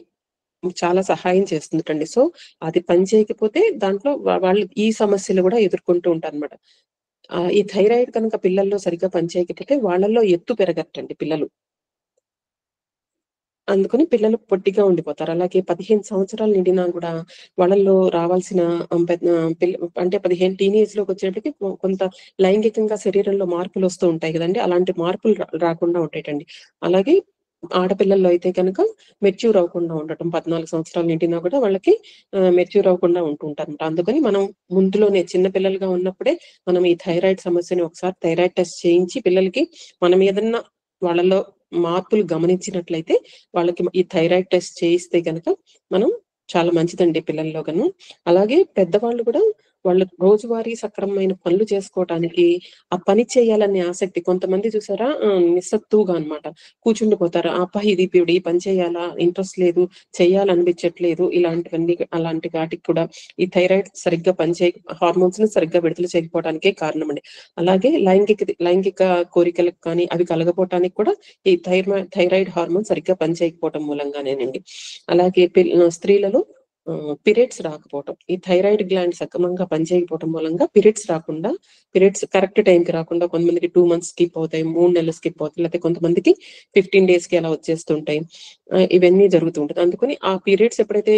చాలా సహాయం చేస్తుందటండి. సో, అది పనిచేయకపోతే దాంట్లో వాళ్ళు ఈ సమస్యలు కూడా ఎదుర్కొంటూ ఉంటారన్నమాట. ఈ థైరాయిడ్ కనుక పిల్లల్లో సరిగ్గా పనిచేయకపోతే వాళ్ళల్లో ఎత్తు పెరగట్టండి పిల్లలు. అందుకని పిల్లలు పొట్టిగా ఉండిపోతారు. అలాగే 15 సంవత్సరాలు నిండినా గూడా వాళ్ళల్లో రావాల్సిన ఆహ్, పెద్ ఆహ్, పిల్ అంటే 15 టీనేజ్‌లోకొచ్చేటప్పటికి కొంత లైంగికంగా శరీరంలో మార్పులొస్తూ ఉంటాయి గదండీ! అలాంటి మార్పులు రాకుండా ఉంటాయటండి. అలాగే ఆడపిల్లల్లో అయితే కనుక మెచ్యూర్ అవ్వకుండా ఉండటం. 14 సంవత్సరాలు నిండినా గూడా వాళ్ళకి మెచ్యూర్ అవ్వకుండా ఉంటూ ఉంటారనమాట. అందుకని మనం ముందులోనే చిన్న పిల్లలుగా ఉన్నప్పుడే మనం ఈ థైరాయిడ్ సమస్యని ఒకసారి థైరాయిడ్ టెస్ట్ చేయించి పిల్లలకి మనం ఏదన్నా వాళ్ళలో మార్పులు గమనించినట్లయితే వాళ్ళకి ఈ థైరాయిడ్ టెస్ట్ చేయిస్తే గనక మనం చాలా మంచిదండి పిల్లల్లోగను. అలాగే పెద్దవాళ్ళు కూడా వాళ్ళు రోజువారీ సక్రమమైన పనులు చేసుకోవటానికి, ఆ పని చేయాలనే ఆసక్తి కొంతమంది చూసారా నిస్సత్తువగా అన్నమాట. కూర్చుండిపోతారు. అబ్బా! ఇప్పుడు ఈ పని చేయాలా? ఇంట్రెస్ట్ లేదు. చేయాలనిపించట్లేదు. అలాంటి వాటికి కూడా ఈ థైరాయిడ్ సరిగ్గా హార్మోన్స్‌ని సరిగ్గా విడుదల చేయకపోవడానికే కారణమండి. అలాగే లైంగిక కోరికలకు కానీ అవి కలగపోవటానికి కూడా ఈ థైరాయిడ్ హార్మోన్ సరిగ్గా పనిచేయకపోవటం మూలంగానేనండి. అలాగే స్త్రీలలో పీరియడ్స్ రాకపోవటం. ఈ థైరాయిడ్ గ్లాండ్ సక్రమంగా పనిచేయకపోవటం మూలంగా పీరియడ్స్ రాకుండా, పీరియడ్స్ కరెక్ట్ టైంకి రాకుండా కొంతమందికి 2 మంత్స్ స్కిప్ అవుతాయి, 3 నెలలు స్కిప్ అవుతాయి, లేకపోతే కొంతమందికి 15 డేస్‌కి అలా వచ్చేస్తుంటాయి. ఇవన్నీ జరుగుతూ ఉంటుంది. అందుకని ఆ పీరియడ్స్ ఎప్పుడైతే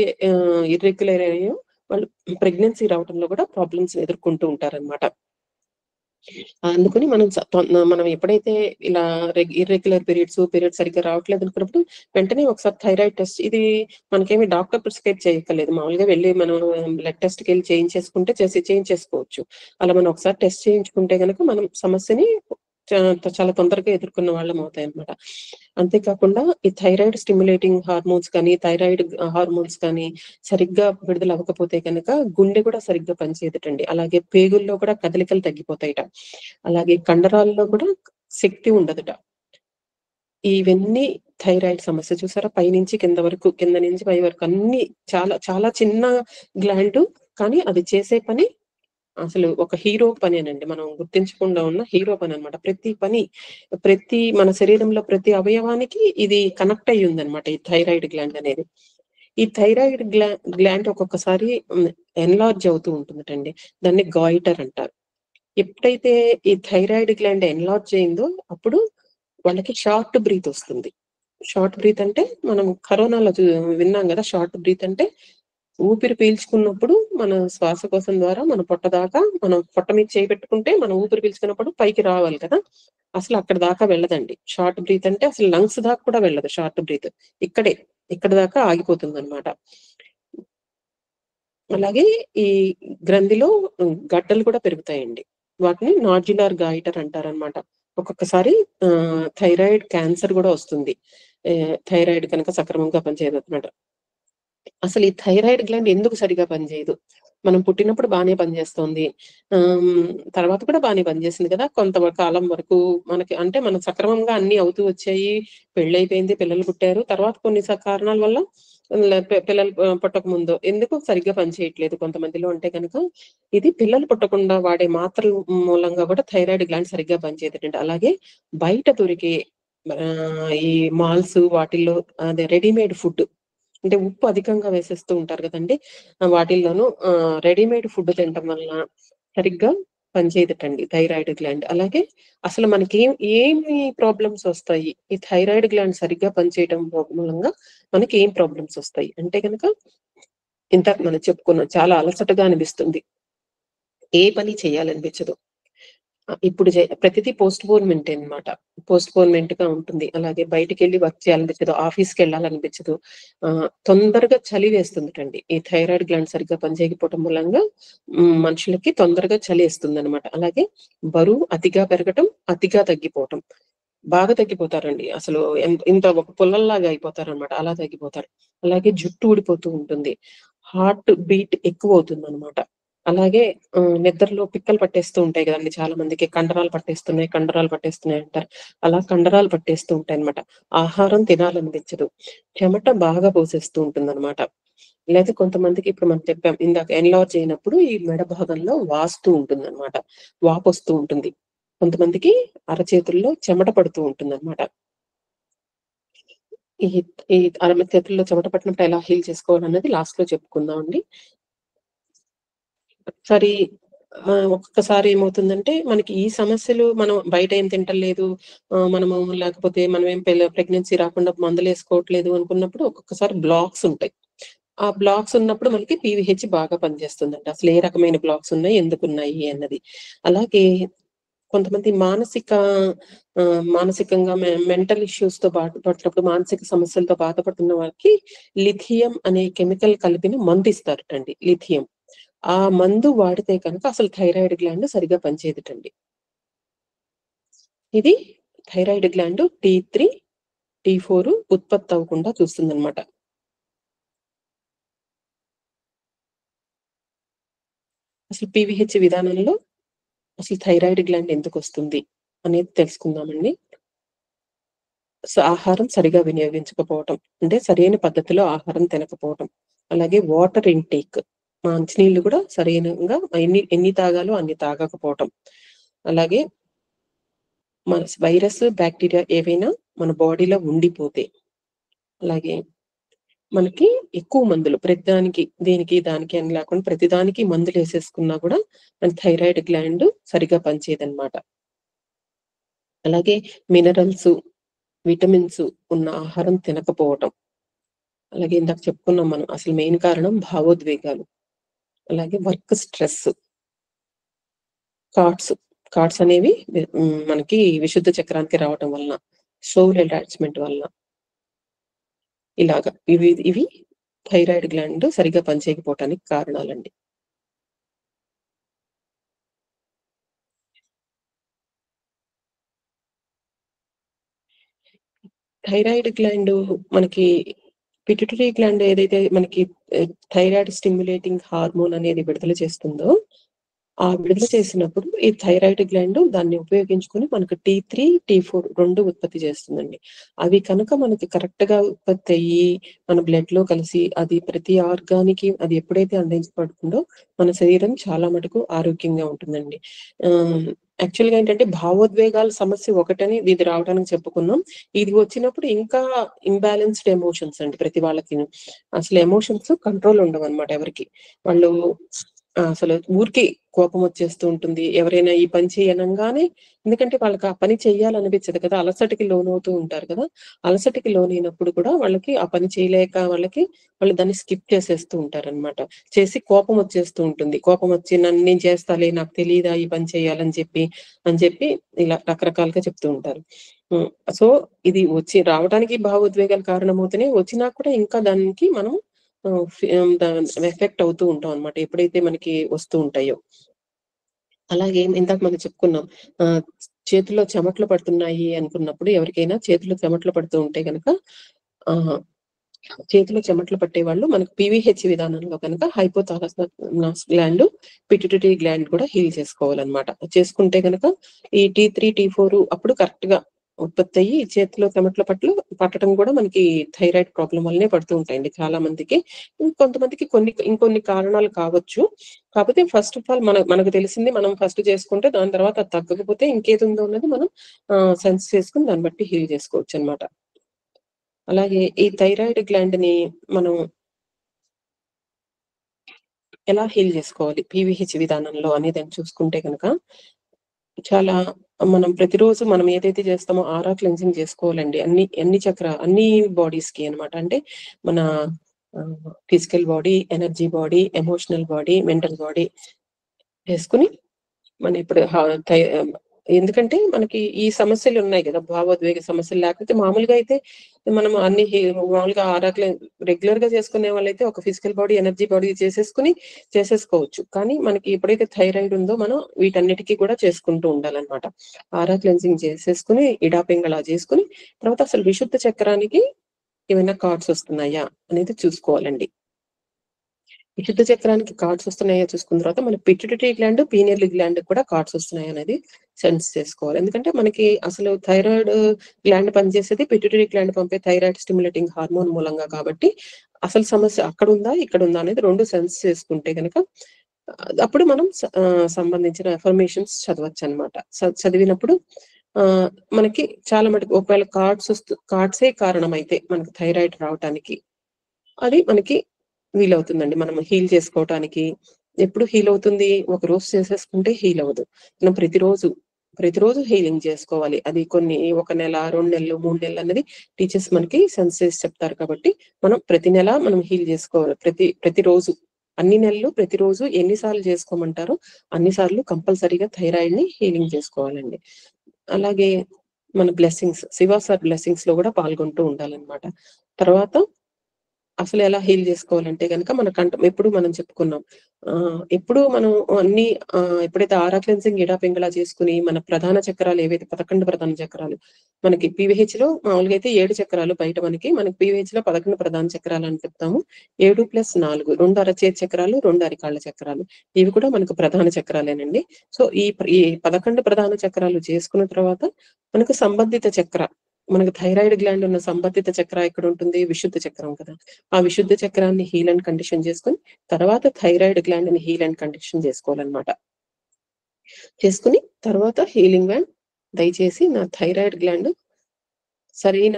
ఇర్రెగ్యులర్ అయ్యాయో వాళ్ళు ప్రెగ్నెన్సీ రావడంలో కూడా ప్రాబ్లమ్స్ ఎదుర్కొంటూ ఉంటారనమాట. అందుకని మనం ఎప్పుడైతే ఇలా ఇర్రెగ్యులర్ పీరియడ్స్ సరిగ్గా రావట్లేదు అనుకున్నప్పుడు వెంటనే ఒకసారి థైరాయిడ్ టెస్ట్, ఇది మనకేమి డాక్టర్ ప్రిస్క్రైబ్ చేయక్కర్లేదు. మామూలుగా వెళ్ళి మనం బ్లడ్ టెస్ట్‌కి వెళ్ళి చేయించేసుకోవచ్చు. అలా మనం ఒకసారి టెస్ట్ చేయించుకుంటే గనక మనం సమస్యని చా చాలా తొందరగా ఎదుర్కొన్న వాళ్ళం అవుతాయన్నమాట. అంతేకాకుండా ఈ థైరాయిడ్ స్టిమ్యులేటింగ్ హార్మోన్స్ కానీ, థైరాయిడ్ హార్మోన్స్ కానీ సరిగ్గా విడుదల అవ్వకపోతే కనుక గుండె కూడా సరిగ్గా పనిచేయదటండి. అలాగే పేగుల్లో కూడా కదలికలు తగ్గిపోతాయట. అలాగే కండరాల్లో కూడా శక్తి ఉండదుట. ఇవన్నీ థైరాయిడ్ సమస్య చూసారా? పైనుంచి కింద వరకు, కింద నుంచి పై వరకు అన్ని చాలా చాలా చిన్న గ్లాండ్, కానీ అది చేసే పని అసలు ఒక హీరో పనేనండి. మనం గుర్తించకుండా ఉన్న హీరో పననమాట. ప్రతి మన శరీరంలో ప్రతి అవయవానికి ఇది కనెక్ట్ అయ్యి ఉందనమాట ఈ థైరాయిడ్ గ్లాండ్ అనేది. ఈ థైరాయిడ్ గ్లాండ్ ఒక్కొక్కసారి ఎన్‌లార్జ్ అవుతూ ఉంటుందటండి. దాన్ని గాయిటర్ అంటారు. ఎప్పుడైతే ఈ థైరాయిడ్ గ్లాండ్ ఎన్‌లార్జ్ అయిందో అప్పుడు వాళ్ళకి షార్ట్ బ్రీత్ వస్తుంది. షార్ట్ బ్రీత్ అంటే మనం కరోనాలో విన్నాం గదా! షార్ట్ బ్రీత్ అంటే ఊపిరి పీల్చుకున్నప్పుడు మన శ్వాసకోశం ద్వారా మన పొట్ట దాకా, మనం పొట్ట మీద చేయి పెట్టుకుంటే మనం ఊపిరి పీల్చుకున్నప్పుడు పైకి రావాలి కదా! అసలు అక్కడి దాకా వెళ్ళదండి. షార్ట్ బ్రీత్ అంటే అసలు లంగ్స్ దాకా కూడా వెళ్ళదు షార్ట్ బ్రీత్. ఇక్కడే, ఇక్కడి దాకా ఆగిపోతుందనమాట. అలాగే ఈ గ్రంథిలో గడ్డలు కూడా పెరుగుతాయండి. వాటిని నాడ్యులర్ గాయిటర్ అంటారనమాట. ఒక్కొక్కసారి థైరాయిడ్ క్యాన్సర్ గూడా వస్తుంది. థైరాయిడ్ కనుక సక్రమంగా పనిచేయదనమాట. అసలు ఈ థైరాయిడ్ గ్లాండ్ ఎందుకు సరిగ్గా పనిచేయదు? మనం పుట్టినప్పుడు బానే పనిచేస్తోంది. తర్వాత కూడా బానే పనిచేసింది కదా! కొంత కాలం వరకు మనకి, అంటే మనం సక్రమంగా అన్నీ అవుతూ వచ్చాయి. పెళ్లయిపోయింది, పిల్లలు పుట్టారు. తర్వాత కొన్ని కారణాల వల్ల పిల్లలు పుట్టక ముందో ఎందుకు సరిగ్గా పనిచేయట్లేదు కొంతమందిలో అంటే గనక, ఇది పిల్లలు పుట్టకుండా వాడే మాత్రల మూలంగా కూడా థైరాయిడ్ గ్లాండ్ సరిగ్గా పనిచేయదటండి. అలాగే బయట దొరికే ఈ మాల్స్ వాటిల్లో అదే రెడీమేడ్ ఫుడ్, అంటే ఉప్పు అధికంగా వేసేస్తూ ఉంటారు కదండీ! వాటిల్లోనూ రెడీమేడ్ ఫుడ్ తినటం వలన సరిగ్గా పనిచేయదటండి థైరాయిడ్ గ్లాండ్. అలాగే అసలు ఏమి ప్రాబ్లమ్స్ వస్తాయి? ఈ థైరాయిడ్ గ్లాండ్ సరిగ్గా పనిచేయటం మూలంగా మనకి ఏం ప్రాబ్లమ్స్ వస్తాయి? అంటే గనక ఇందాక మనం చెప్పుకున్నాం, చాలా అలసటగా అనిపిస్తుంది. ఏ పని చేయాలనిపించదు. ఇప్పుడు ప్రతిదీ పోస్ట్‌పోన్‌మెంటే అన్నమాట. పోస్ట్‌పోన్‌మెంట్‌గా ఉంటుంది. అలాగే బయటికెళ్ళి వర్క్ చేయాలనిపించదు. ఆఫీస్‌కెళ్ళాలనిపించదు. తొందరగా చలి వేస్తుందటండి. ఈ థైరాయిడ్ గ్లాండ్ సరిగ్గా పనిచేయకపోవటం మూలంగా మనుషులకి తొందరగా చలేస్తుందనమాట. అలాగే బరువు అతిగా పెరగటం, అతిగా తగ్గిపోవటం. బాగా తగ్గిపోతారండి. అసలు ఇంత ఒక పుల్లల్లాగా అయిపోతారనమాట. అలా తగ్గిపోతారు. అలాగే జుట్టు ఊడిపోతూ ఉంటుంది. హార్ట్ బీట్ ఎక్కువవుతుందనమాట. అలాగే నిద్రలో పిక్కలు పట్టేస్తూ ఉంటాయి గదండీ! చాలా మందికి కండరాలు పట్టేస్తున్నాయి అంటారు. అలా కండరాలు పట్టేస్తూ ఉంటాయన్నమాట. ఆహారం తినాలనిపించదు. చెమట బాగా పోసేస్తూ ఉంటుందన్నమాట. లేదా కొంతమందికి ఇప్పుడు మనం చెప్పాం ఇందాక ఎన్‌లార్జ్ అయినప్పుడు ఈ మెడ భాగంలో వాస్తూ ఉంటుందన్నమాట. వాపొస్తూ ఉంటుంది. కొంతమందికి అరచేతుల్లో చెమట పడుతూ ఉంటుందన్నమాట. ఈ ఈ అరచేతుల్లో చెమట పట్టినప్పుడు ఎలా హీల్ చేసుకోవాలన్నది లాస్ట్‌లో చెప్పుకుందామండి. ఒకసారి ఒక్కొక్కసారి ఏమవుతుందంటే, మనకి ఈ సమస్యలు మనం బయట ఏం తింటలేదు, మనము లేకపోతే మనమేం ప్రెగ్నెన్సీ రాకుండా మందులేసుకోవట్లేదు అనుకున్నప్పుడు ఒక్కొక్కసారి బ్లాక్స్ ఉంటాయి. ఆ బ్లాక్స్ ఉన్నప్పుడు మనకి పీవీహెచ్ బాగా పనిచేస్తుందండి. అసలు ఏ రకమైన బ్లాక్స్ ఉన్నాయి, ఎందుకున్నాయి అన్నది. అలాగే కొంతమంది మానసికంగా మెంటల్ ఇష్యూస్‌తో బాధపడుతున్నప్పుడు, మానసిక సమస్యలతో బాధపడుతున్న వారికి లిథియం అనే కెమికల్ కలిపిన మందిస్తారటండి. లిథియం. ఆ మందు వాడితే కనుక అసలు థైరాయిడ్ గ్లాండ్ సరిగ్గా పనిచేయదుటండి. ఇది థైరాయిడ్ గ్లాండ్ T3, T4 ఉత్పత్తి అవ్వకుండా చూస్తుందన్నమాట. అసలు పీవీహెచ్ విధానంలో అసలు థైరాయిడ్ గ్లాండ్ ఎందుకొస్తుంది అనేది తెలుసుకుందామండి. ఆహారం సరిగా వినియోగించకపోవటం. అంటే సరైన పద్ధతిలో ఆహారం తినకపోవటం. అలాగే వాటర్ ఇంటేక్. మంచినీళ్ళు కూడా సరైనంగా ఎన్ని తాగాలో అన్ని తాగకపోవటం. అలాగే మన వైరస్, బాక్టీరియా ఏవైనా మన బాడీలో ఉండిపోతే, అలాగే మనకి ఎక్కువ మందులు ప్రతిదానికి దేనికి దానికి అని లేకుండా ప్రతిదానికి మందులు వేసేసుకున్నా కూడా మన థైరాయిడ్ గ్లాండ్ సరిగా పనిచేయదన్నమాట. అలాగే మినరల్స్, విటమిన్స్ ఉన్న ఆహారం తినకపోవటం. అలాగే ఇందాక చెప్పుకున్నాం మనం అసలు మెయిన్ కారణం భావోద్వేగాలు. అలాగే వర్క్ స్ట్రెస్, కార్డ్స్ కార్డ్స్ అనేవి మనకి విశుద్ధ చక్రానికి రావటం వలన, షోల్ అటాచ్మెంట్ వలన ఇలాగా ఇవి థైరాయిడ్ గ్లాండ్ సరిగ్గా పనిచేయకపోవటానికి కారణాలండి. థైరాయిడ్ గ్లాండ్ మనకి పిట్యూటరీ గ్లాండ్ ఏదైతే మనకి థైరాయిడ్ స్టిమ్యులేటింగ్ హార్మోన్ అనేది విడుదల చేస్తుందో, ఆ విడుదల చేసినప్పుడు ఈ థైరాయిడ్ గ్లాండ్ దాన్ని ఉపయోగించుకొని మనకు T3, T4 2 ఉత్పత్తి చేస్తుందండి. అవి కనుక మనకి కరెక్ట్ గా ఉత్పత్తి అయ్యి మన బ్లడ్ లో కలిసి అది ప్రతి ఆర్గానికి అది ఎప్పుడైతే అందించబడుతుందో మన శరీరం చాలా మటుకు ఆరోగ్యంగా ఉంటుందండి. యాక్చువల్ గా ఏంటంటే భావోద్వేగాల సమస్య ఒకటని ఇది రావడానికి చెప్పుకున్నాం. ఇది వచ్చినప్పుడు ఇంకా ఇంబ్యాలెన్స్డ్ ఎమోషన్స్ అండి ప్రతి వాళ్ళకి. అసలు ఎమోషన్స్ కంట్రోల్ ఉండవు అనమాట ఎవరికి. వాళ్ళు అసలు ఊరికే కోపం వచ్చేస్తూ ఉంటుంది. ఎవరైనా ఈ పని చేయనంగానే, ఎందుకంటే వాళ్ళకి ఆ పని చెయ్యాలనిపించదు కదా, అలసటకి లోనవుతూ ఉంటారు కదా. అలసటకి లోనైనప్పుడు కూడా వాళ్ళకి ఆ పని చేయలేక వాళ్ళు దాన్ని స్కిప్ చేసేస్తూ ఉంటారనమాట. చేసి కోపం వచ్చేస్తూ ఉంటుంది. కోపం వచ్చి నేను చేస్తాలే, నాకు తెలియదా ఈ పని చేయాలని చెప్పి ఇలా రకరకాలుగా చెప్తూ ఉంటారు. సో ఇది రావడానికి భావోద్వేగాలు కారణమవుతున్నాయి. వచ్చినా కూడా ఇంకా దానికి మనం ఎఫెక్ట్ అవుతూ ఉంటాం అనమాట ఎప్పుడైతే మనకి వస్తూ ఉంటాయో. అలాగే ఇందాక మనం చెప్పుకున్నాం, చేతుల్లో చెమట్లు పడుతున్నాయి అనుకున్నప్పుడు, ఎవరికైనా చేతుల్లో చెమట్లు పడుతూ ఉంటే కనుక చేతిలో చెమట్లు పట్టే వాళ్ళు మనకు PVH విధానంలో కనుక హైపోథాలమస్ గ్లాండ్, పిట్యూటరీ గ్లాండ్ కూడా హీల్ చేసుకోవాలన్నమాట. చేసుకుంటే కనుక ఈ T3, T4 అప్పుడు కరెక్ట్ గా ఉత్పత్తి అయ్యి చేతిలో చెమట్ల పట్టడం కూడా మనకి థైరాయిడ్ ప్రాబ్లం వల్లనే పడుతూ ఉంటాయండి చాలా మందికి. ఇంకొంతమందికి ఇంకొన్ని కారణాలు కావచ్చు. కాకపోతే ఫస్ట్ ఆఫ్ ఆల్ మనకు తెలిసింది మనం ఫస్ట్ చేసుకుంటే, దాని తర్వాత అది తగ్గకపోతే ఇంకేది ఉందో అన్నది మనం సెన్స్ చేసుకుని దాన్ని బట్టి హీల్ చేసుకోవచ్చు అనమాట. అలాగే ఈ థైరాయిడ్ గ్లాండ్ ని మనం ఎలా హీల్ చేసుకోవాలి PVH విధానంలో అనేదాన్ని చూసుకుంటే కనుక, చాలా మనం ప్రతిరోజు మనం ఏదైతే చేస్తామో ఆరా క్లెన్సింగ్ చేసుకోవాలండి. అన్ని బాడీస్ కి అనమాట. అంటే మన physical body, energy body, emotional body, mental body చేసుకుని మనం ఇప్పుడు ఎందుకంటే మనకి ఈ సమస్యలు ఉన్నాయి కదా, భావోద్వేగ సమస్యలు. లేకపోతే మామూలుగా అయితే మనం మామూలుగా రెగ్యులర్ గా చేసుకునే వాళ్ళైతే ఒక ఫిజికల్ బాడీ, ఎనర్జీ బాడీ చేసేసుకోవచ్చు. కానీ మనకి ఎప్పుడైతే థైరాయిడ్ ఉందో మనం వీటన్నిటికీ కూడా చేసుకుంటూ ఉండాలన్నమాట. ఆరా క్లెన్సింగ్ చేసేసుకుని, ఇడా పింగళ చేసుకుని, తర్వాత అసలు విశుద్ధ చక్రానికి ఏమైనా కార్డ్స్ వస్తున్నాయా అనేది చూసుకోవాలండి. విశుద్ధ చక్రానికి కార్డ్స్ వస్తున్నాయో చూసుకున్న తర్వాత మన పిట్యూటరీ గ్లాండ్, పీనియల్ గ్లాండ్ కూడా కార్డ్స్ వస్తున్నాయి అనేది సెన్స్ చేసుకోవాలి. ఎందుకంటే మనకి అసలు థైరాయిడ్ గ్లాండ్ పనిచేసేది పిట్యూటరీ గ్లాండ్ పంపే థైరాయిడ్ స్టిమ్యులేటింగ్ హార్మోన్ మూలంగా. కాబట్టి అసలు సమస్య అక్కడ ఉందా ఇక్కడ ఉందా అనేది రెండు సెన్స్ చేసుకుంటే కనుక అప్పుడు మనం సంబంధించిన ఇన్ఫర్మేషన్స్ చదవచ్చు అనమాట. చదివినప్పుడు మనకి చాలా మటుకు ఒకవేళ కార్డ్సే కారణం అయితే మనకి థైరాయిడ్ రావటానికి, అది మనకి వీలవుతుందండి మనం హీల్ చేసుకోవటానికి. ఎప్పుడు హీల్ అవుతుంది? ఒక రోజు చేసేసుకుంటే హీల్ అవ్వదు. మనం ప్రతిరోజు హీలింగ్ చేసుకోవాలి. అది ఒక నెల, 2 నెలలు, 3 నెలలు అనేది టీచర్స్ మనకి సెన్స్ చేసి చెప్తారు. కాబట్టి మనం ప్రతి నెల మనం హీల్ చేసుకోవాలి. ప్రతిరోజు అన్ని నెలలు ప్రతిరోజు ఎన్నిసార్లు చేసుకోమంటారో అన్ని సార్లు కంపల్సరీగా థైరాయిడ్ ని హీలింగ్ చేసుకోవాలండి. అలాగే మన శివ సార్ బ్లెస్సింగ్స్ లో కూడా పాల్గొంటూ ఉండాలన్నమాట. తర్వాత అసలు ఎలా హీల్ చేసుకోవాలంటే గనక మన ఎప్పుడు మనం చెప్పుకున్నాం, ఎప్పుడు మనం అన్ని ఎప్పుడైతే ఆరా క్లెన్సింగ్, ఇడా పింగళ చేసుకుని మన ప్రధాన చక్రాలు ఏవైతే 11 ప్రధాన చక్రాలు మనకి PVH లో మామూలుగా అయితే 7 చక్రాలు బయట మనకి PVH లో 11 ప్రధాన చక్రాలు అని చెప్తాము. 7+4 2 అరచేతి చక్రాలు, 2 అరికాళ్ళ చక్రాలు, ఇవి కూడా మనకు ప్రధాన చక్రాలేనండి. సో ఈ 11 ప్రధాన చక్రాలు చేసుకున్న తర్వాత మనకు సంబంధిత చక్ర, మనకు థైరాయిడ్ గ్లాండ్ ఉన్న సంబంధిత చక్ర ఎక్కడ ఉంటుంది? విశుద్ధ చక్రం కదా. ఆ విశుద్ధ చక్రాన్ని హీల్ అండ్ కండిషన్ చేసుకుని తర్వాత థైరాయిడ్ గ్లాండ్ ని హీల్ అండ్ కండిషన్ చేసుకోవాలన్నమాట. చేసుకుని తర్వాత హీలింగ్ వ్యాన్, దయచేసి నా థైరాయిడ్ గ్లాండ్ సరైన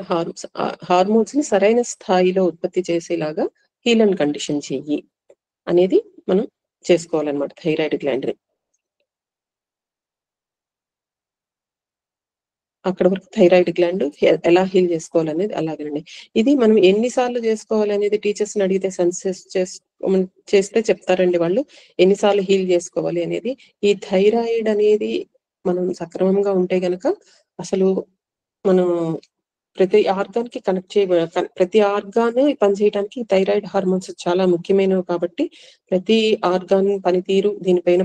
హార్మోన్స్ ని సరైన స్థాయిలో ఉత్పత్తి చేసేలాగా హీల్ అండ్ కండిషన్ చెయ్యి అనేది మనం చేసుకోవాలన్నమాట థైరాయిడ్ గ్లాండ్ ని. అక్కడ వరకు థైరాయిడ్ గ్లాండ్ ఎలా హీల్ చేసుకోవాలనేది అలాగేనండి. ఇది మనం ఎన్నిసార్లు చేసుకోవాలనేది టీచర్స్ని అడిగితే సెన్సెస్ చేస్తే చెప్తారండి వాళ్ళు ఎన్నిసార్లు హీల్ చేసుకోవాలి అనేది. ఈ థైరాయిడ్ అనేది మనం సక్రమంగా ఉంటే గనక అసలు మనం ప్రతి ఆర్గాన్ కి కనెక్ట్ ప్రతి ఆర్గాన్ పనిచేయడానికి థైరాయిడ్ హార్మోన్స్ చాలా ముఖ్యమైనవి కాబట్టి ప్రతి ఆర్గాన్ పనితీరు దీనిపైన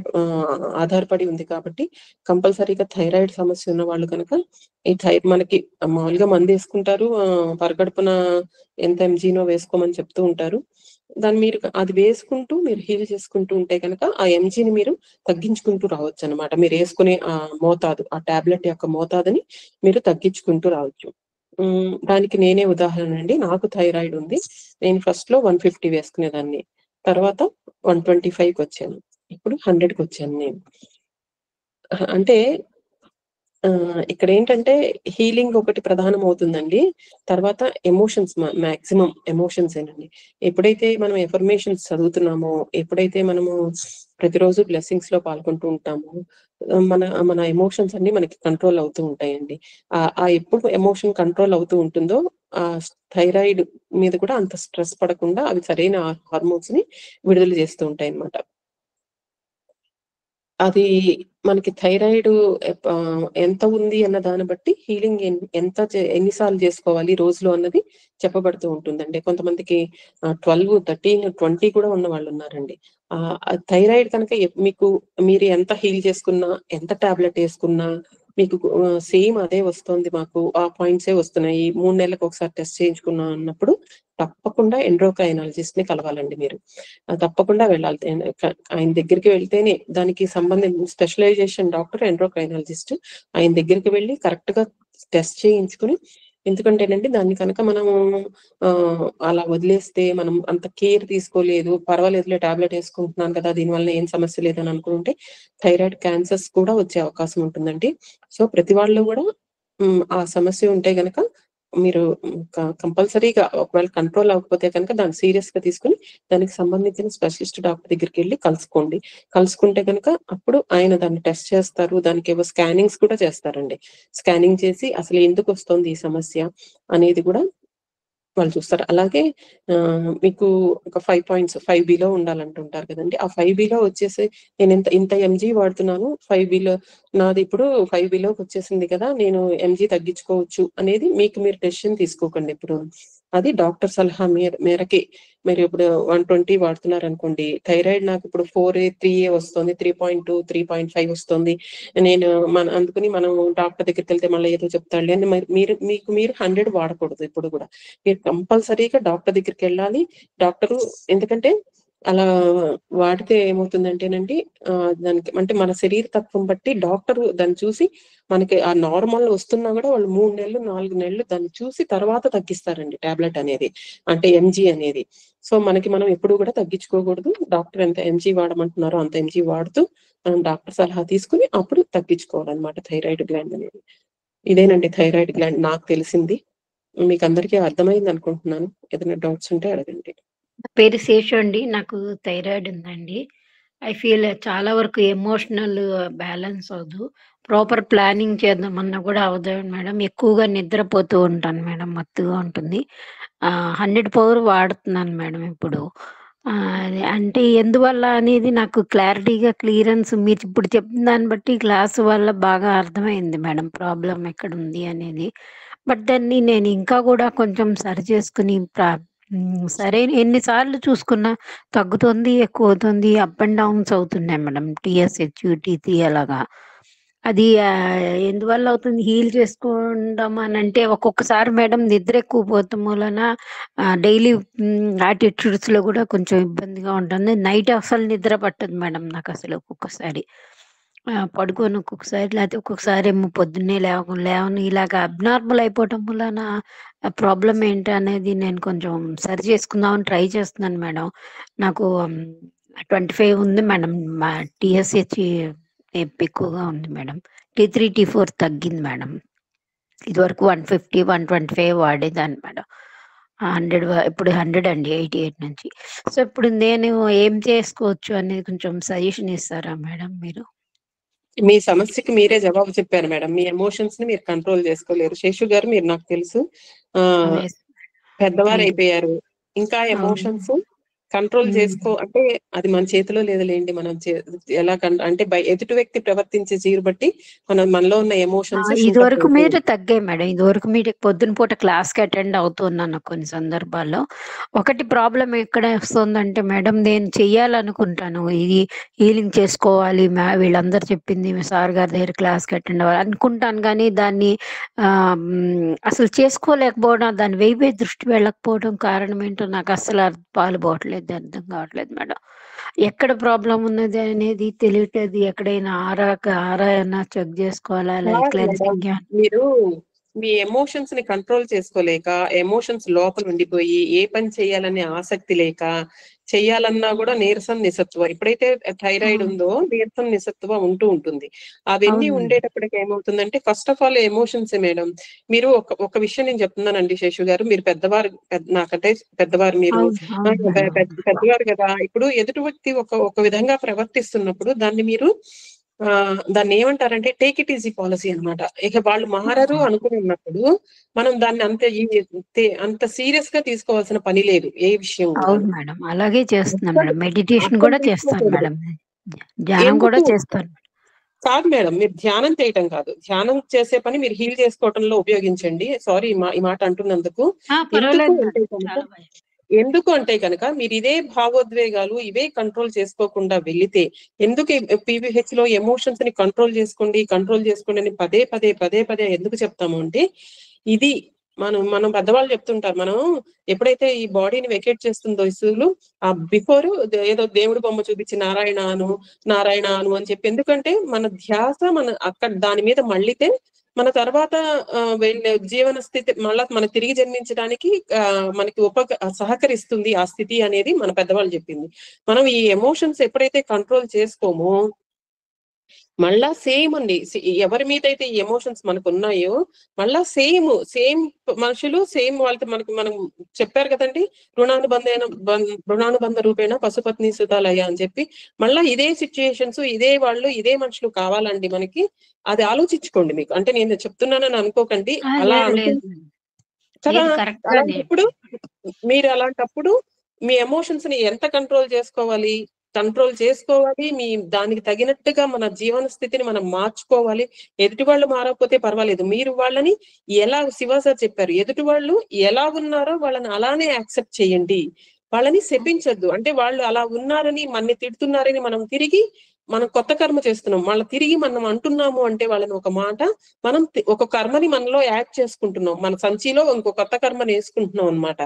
ఆధారపడి ఉంది కాబట్టి కంపల్సరీగా థైరాయిడ్ సమస్య ఉన్న వాళ్ళు కనుక ఈ మనకి మామూలుగా మందు వేసుకుంటారు, పరగడుపున ఎంత ఎంజీనో వేసుకోమని చెప్తూ ఉంటారు. దాన్ని మీరు అది వేసుకుంటూ మీరు హీల్ చేసుకుంటూ ఉంటే కనుక ఆ ఎంజీని మీరు తగ్గించుకుంటూ రావచ్చు అనమాట. మీరు వేసుకునే ఆ మోతాదు, ఆ టాబ్లెట్ యొక్క మోతాదుని మీరు తగ్గించుకుంటూ రావచ్చు. దానికి నేనే ఉదాహరణ అండి. నాకు థైరాయిడ్ ఉంది. నేను ఫస్ట్ లో 150 వేసుకునేదాన్ని, తర్వాత 125కి వచ్చాను, ఇప్పుడు 100కి వచ్చాను నేను. అంటే ఇక్కడ ఏంటంటే హీలింగ్ ఒకటి ప్రధానం అవుతుందండి. తర్వాత ఎమోషన్స్, మాక్సిమం ఎమోషన్స్ ఏనండి. ఎప్పుడైతే మనం ఎఫర్మేషన్స్ చదువుతున్నామో, ఎప్పుడైతే మనము ప్రతిరోజు బ్లెస్సింగ్స్ లో పాల్గొంటూ ఉంటామో మన మన ఎమోషన్స్ అన్ని మనకి కంట్రోల్ అవుతూ ఉంటాయండి. ఆ ఎప్పుడు ఎమోషన్ కంట్రోల్ అవుతూ ఉంటుందో ఆ థైరాయిడ్ మీద కూడా అంత స్ట్రెస్ పడకుండా అవి సరైన హార్మోన్స్ ని విడుదల చేస్తూ ఉంటాయి అన్నమాట. అది మనకి థైరాయిడ్ ఎంత ఉంది అన్న దాన్ని బట్టి హీలింగ్ ఎన్నిసార్లు చేసుకోవాలి రోజులో అన్నది చెప్పబడుతూ ఉంటుందండి. కొంతమందికి 12, 13, 20 కూడా ఉన్న వాళ్ళు ఉన్నారండి. థైరాయిడ్ కనుక మీరు ఎంత హీల్ చేసుకున్నా, ఎంత టాబ్లెట్ వేసుకున్నా మీకు సేమ్ అదే వస్తుంది, మాకు ఆ పాయింట్సే వస్తున్నాయి, 3 నెలలకు ఒకసారి టెస్ట్ చేయించుకున్నా అన్నప్పుడు తప్పకుండా ఎండ్రోక్రైనాలజిస్ట్ ని కలవాలండి మీరు. తప్పకుండా వెళ్ళాలి. ఆయన దగ్గరికి వెళ్తేనే దానికి సంబంధించిన స్పెషలైజేషన్ డాక్టర్ ఎండ్రోక్రైనాలజిస్ట్. ఆయన దగ్గరికి వెళ్ళి కరెక్ట్ గా టెస్ట్ చేయించుకుని, ఎందుకంటేనండి దాన్ని కనుక మనము అలా వదిలేస్తే, మనం అంత కేర్ తీసుకోలేదు, పర్వాలేదులే టాబ్లెట్ వేసుకుంటున్నాను కదా దీనివల్ల ఏం సమస్య లేదని అనుకుంటే థైరాయిడ్ క్యాన్సర్స్ కూడా వచ్చే అవకాశం ఉంటుందండి. సో ప్రతి వాళ్ళు కూడా ఆ సమస్య ఉంటే గనక మీరు కంపల్సరీగా ఒకవేళ కంట్రోల్ అవ్వకపోతే కనుక దాన్ని సీరియస్ గా తీసుకుని దానికి సంబంధించిన స్పెషలిస్ట్ డాక్టర్ దగ్గరికి వెళ్ళి కలుసుకోండి. కలుసుకుంటే కనుక అప్పుడు ఆయన దాన్ని టెస్ట్ చేస్తారు, దానికి ఏవో స్కానింగ్స్ కూడా చేస్తారండి. స్కానింగ్ చేసి అసలు ఎందుకు వస్తుంది ఈ సమస్య అనేది కూడా వాళ్ళు చూస్తారు. అలాగే మీకు ఒక 5 పాయింట్స్ 5Bలో ఉండాలంటుంటారు కదండి. ఆ 5Bలో వచ్చేసి నేను ఇంత ఎంజీ వాడుతున్నాను, 5Bలో నాది ఇప్పుడు 5Bలోకి వచ్చేసింది కదా, నేను ఎంజీ తగ్గించుకోవచ్చు అనేది మీరు డెసిషన్ తీసుకోకండి ఇప్పుడు. అది డాక్టర్ సలహా మేరకి మీరు ఇప్పుడు 120 వాడుతున్నారు అనుకోండి, థైరాయిడ్ నాకు ఇప్పుడు 4A 3A వస్తుంది, 3.2 3.5 వస్తుంది, నేను అందుకని మనం డాక్టర్ దగ్గరికి వెళ్తే మళ్ళీ ఏదో చెప్తాడు అని మీరు 100 వాడకూడదు. ఇప్పుడు కూడా మీరు కంపల్సరీగా డాక్టర్ దగ్గరికి వెళ్ళాలి. డాక్టరు ఎందుకంటే అలా వాడితే ఏమవుతుందంటేనండి దానికి అంటే మన శరీర తత్వం బట్టి డాక్టరు దాన్ని చూసి మనకి ఆ నార్మల్ వస్తున్నా కూడా వాళ్ళు 3 నెలలు 4 నెలలు దాన్ని చూసి తర్వాత తగ్గిస్తారండి టాబ్లెట్ అనేది, అంటే ఎంజీ అనేది. సో మనం ఎప్పుడు కూడా తగ్గించుకోకూడదు. డాక్టర్ ఎంత ఎంజీ వాడమంటున్నారో అంత ఎంజీ వాడుతూ మనం డాక్టర్ సలహా తీసుకుని అప్పుడు తగ్గించుకోవాలన్నమాట థైరాయిడ్ గ్లాండ్ అనేది. ఇదేనండి థైరాయిడ్ గ్లాండ్ నాకు తెలిసింది. మీకు అందరికీ అర్థమైంది అనుకుంటున్నాను. ఏదైనా డౌట్స్ ఉంటే అడగండి. పేరు శేషు అండి. నాకు థైరాయిడ్ ఉందండి. ఐ ఫీల్ చాలా వరకు ఎమోషనల్ బ్యాలెన్స్ అవ్వదు. ప్రాపర్ ప్లానింగ్ చేద్దామన్నా కూడా అవ్వదు మేడం. ఎక్కువగా నిద్రపోతూ ఉంటాను మేడం. మత్తుగా ఉంటుంది. 100 పవర్ వాడుతున్నాను మేడం ఇప్పుడు. అంటే ఎందువల్ల అనేది నాకు క్లియరెన్స్ మీరు ఇప్పుడు చెప్పిన దాన్ని బట్టి క్లాస్ వల్ల బాగా అర్థమైంది మేడం ప్రాబ్లమ్ ఎక్కడుంది అనేది. బట్ దాన్ని నేను ఇంకా కూడా కొంచెం సరి చేసుకుని సరే ఎన్ని సార్లు చూసుకున్నా తగ్గుతుంది, ఎక్కువవుతుంది, అప్ అండ్ డౌన్స్ అవుతున్నాయి మేడం. టీఎస్‌హెచ్, టీ3 అలాగా. అది ఎందువల్ల అవుతుంది హీల్ చేసుకోవడం అనంటే ఒక్కొక్కసారి మేడం నిద్ర ఎక్కువ పోవటం మూలన డైలీ యాటిట్యూడ్స్‌లో కూడా కొంచెం ఇబ్బందిగా ఉంటుంది. నైట్ అసలు నిద్ర పట్టదు మేడం నాకసలు ఒక్కొక్కసారి. పడుకోను ఒక్కొక్కసారి, లేకపోతే ఒక్కొక్కసారి ఏమో పొద్దున్నే లేవను. ఇలాగ అబ్నార్మల్ అయిపోవటం వలన ప్రాబ్లమ్ ఏంటనేది నేను కొంచెం సరి చేసుకుందామని ట్రై చేస్తున్నాను మేడం. నాకు 25 ఉంది మేడం. టీఎస్‌హెచ్ ఎక్కువగా ఉంది మేడం. టీ3, టీ4 తగ్గింది మేడం. ఇదివరకు 150, 125 వాడేదాన్ని మేడం. 100 ఇప్పుడు 100 అండి 88 నుంచి. సో, ఇప్పుడు నేను ఏం చేసుకోవచ్చు అనేది కొంచెం సజెషన్ ఇస్తారా మేడం మీరు? మీ సమస్యకి మీరే జవాబు చెప్పారు మేడం. మీ ఎమోషన్స్ ని మీరు కంట్రోల్ చేసుకోలేరు. శేషు గారు మీరు నాకు తెలుసు ఎస్. పెద్దవారు థ్యాంక్ యూ. అయిపోయారు. ఇంకా అవును. ఎమోషన్స్ కంట్రోల్ చేసుకో అంటే అది మన చేతిలో లేదులేండి. మనం ఎలా అంటే ఎదుటి వ్యక్తి ప్రవర్తించే తీరు బట్టి మనలో ఉన్న ఎమోషన్స్ షూట్ అప్ ఇదివరకు అవుతూ మీరు తగ్గాయి మేడం. ఇదివరకు మీరు పొద్దున పూట క్లాస్‌కి అటెండ్ అవుతున్నాను కొన్ని సందర్భాల్లో. ఒకటి ప్రాబ్లమ్ ఎక్కడ వస్తుందంటే మేడం, నేను చెయ్యాలనుకుంటాను. ఇది హీలింగ్ చేసుకోవాలి. వీళ్ళందరూ చెప్పింది మీ సార్ గారి దగ్గర క్లాస్‌కి అటెండ్ అవ్వాలి అనుకుంటాను గానీ, దాన్ని అసలు చేసుకోలేకపోవడం, దాని వైపే దృష్టి వెళ్ళకపోవడం కారణం ఏంటో నాకు అస్సలు పాలుపోవట్లేదు. అర్థం కావట్లేదు మేడం. ఎక్కడ ప్రాబ్లమ్ ఉన్నది అనేది తెలియట్లేదు. ఎక్కడైనా ఆరా ఏమన్నా చెక్ చేసుకోవాలా? కాదు మేడం. క్లెన్సింగ్ మీరు మీ ఎమోషన్స్ ని కంట్రోల్ చేసుకోలేక ఎమోషన్స్ లోపల ఉండిపోయి ఏ పని చేయాలనే ఆసక్తి లేక చెయ్యాలన్నా కూడా నీరసం నిస్సత్తువ. ఎప్పుడైతే థైరాయిడ్ ఉందో నీరసం నిస్సత్తువ ఉంటూ ఉంటుంది. అవన్నీ అవును. ఉండేటప్పటికి ఏమవుతుందంటే first of all emotions madam. మీరు ఒక విషయం నేను చెప్తున్నానండి శేషు గారు. మీరు పెద్దవారు, నాకంటే పెద్దవారు మీరు. అవును. అవును మేడం. పెద్దవారు కదా. ఇప్పుడు ఎదుటి వ్యక్తి ఒక విధంగా ప్రవర్తిస్తున్నప్పుడు దాన్ని ఏమంటారంటే టేక్ ఇట్ ఈజీ పాలసీ అన్నమాట. ఇక వాళ్ళు మారరు అనుకుని ఉన్నప్పుడు మనం దాన్ని అంత సీరియస్ గా తీసుకోవాల్సిన పని లేదు ఏ విషయం కూడా. అవును మేడం. అలాగే చేస్తున్నాను మేడం. మెడిటేషన్ అర్థం కూడా చేస్తాను చేసుకోకూడదు. మేడం. ధ్యానం కూడా ఎందుకు చేస్తాను. కాదు మేడం, మీరు ధ్యానం చేయటం కాదు. ధ్యానం చేసే పని మీరు హీల్ చేసుకోవటంలో ఉపయోగించండి. సారీ ఈ మాట అంటున్నందుకు. ఎందుకు పర్వాలేదు అంటే మేడం. కనుక చాలా భయం. ఎందుకు అంటే కనుక మీరు ఇదే భావోద్వేగాలు ఇవే కంట్రోల్ చేసుకోకుండా వెళితే ఎందుకు పీవీహెచ్ లో ఎమోషన్స్ ని కంట్రోల్ చేసుకోండి అని పదే ఎందుకు చెప్తాము అంటే ఇది మనం పెద్దవాళ్ళు చెప్తుంటారు. మనం ఎప్పుడైతే ఈ బాడీని వెకేట్ చేస్తుందో ఇసులు ఆ బిఫోర్ ఏదో దేవుడు బొమ్మ చూపించి నారాయణ అను అని చెప్పి, ఎందుకంటే మన ధ్యాస అక్కడ దాని మీద మళ్ళితే మన తర్వాత జీవన స్థితి మళ్ళా మన తిరిగి జన్మించడానికి మనకి సహకరిస్తుంది ఆ స్థితి అనేది మన పెద్దవాళ్ళు చెప్పింది. మనం ఈ ఎమోషన్స్ ఎప్పుడైతే కంట్రోల్ చేసుకోమో మళ్ళా సేమ్ అండి. ఎవరి మీద అయితే ఈ ఎమోషన్స్ మనకు ఉన్నాయో మళ్ళా సేమ్ మనుషులు సేమ్ వాళ్ళతో మనం చెప్పారు కదండి. రుణానుబంధ రూపేణ పశుపత్ని సుతాలయ అని చెప్పి మళ్ళా ఇదే సిచ్యుయేషన్స్ ఇదే మనుషులు కావాలండి మనకి. అది ఆలోచించుకోండి. మీకు అంటే నేను చెప్తున్నానని అనుకోకండి. అలా లేదు. కదా. కరెక్ట్‌గానే అలాంటప్పుడు మీ ఎమోషన్స్ ని ఎంత కంట్రోల్ చేసుకోవాలి? మీ దానికి తగినట్టుగా మన జీవన స్థితిని మనం మార్చుకోవాలి. ఎదుటి వాళ్ళు మారకపోతే పర్వాలేదు. మీరు వాళ్ళని శివ సార్ చెప్పారు. ఎదుటి వాళ్ళు ఎలా ఉన్నారో వాళ్ళని అలానే యాక్సెప్ట్ చేయండి. వాళ్ళని శపించొద్దు. అంటే వాళ్ళు అలా ఉన్నారని మనని తిడుతున్నారని మనం కొత్త కర్మ చేస్తున్నాం. వాళ్ళ తిరిగి మనం అంటున్నాము అంటే వాళ్ళని ఒక మాట మనం ఒక కర్మని మనలో యాడ్ చేసుకుంటున్నాం. మన సంచిలో ఇంకో కొత్త కర్మని వేసుకుంటున్నాం అన్నమాట.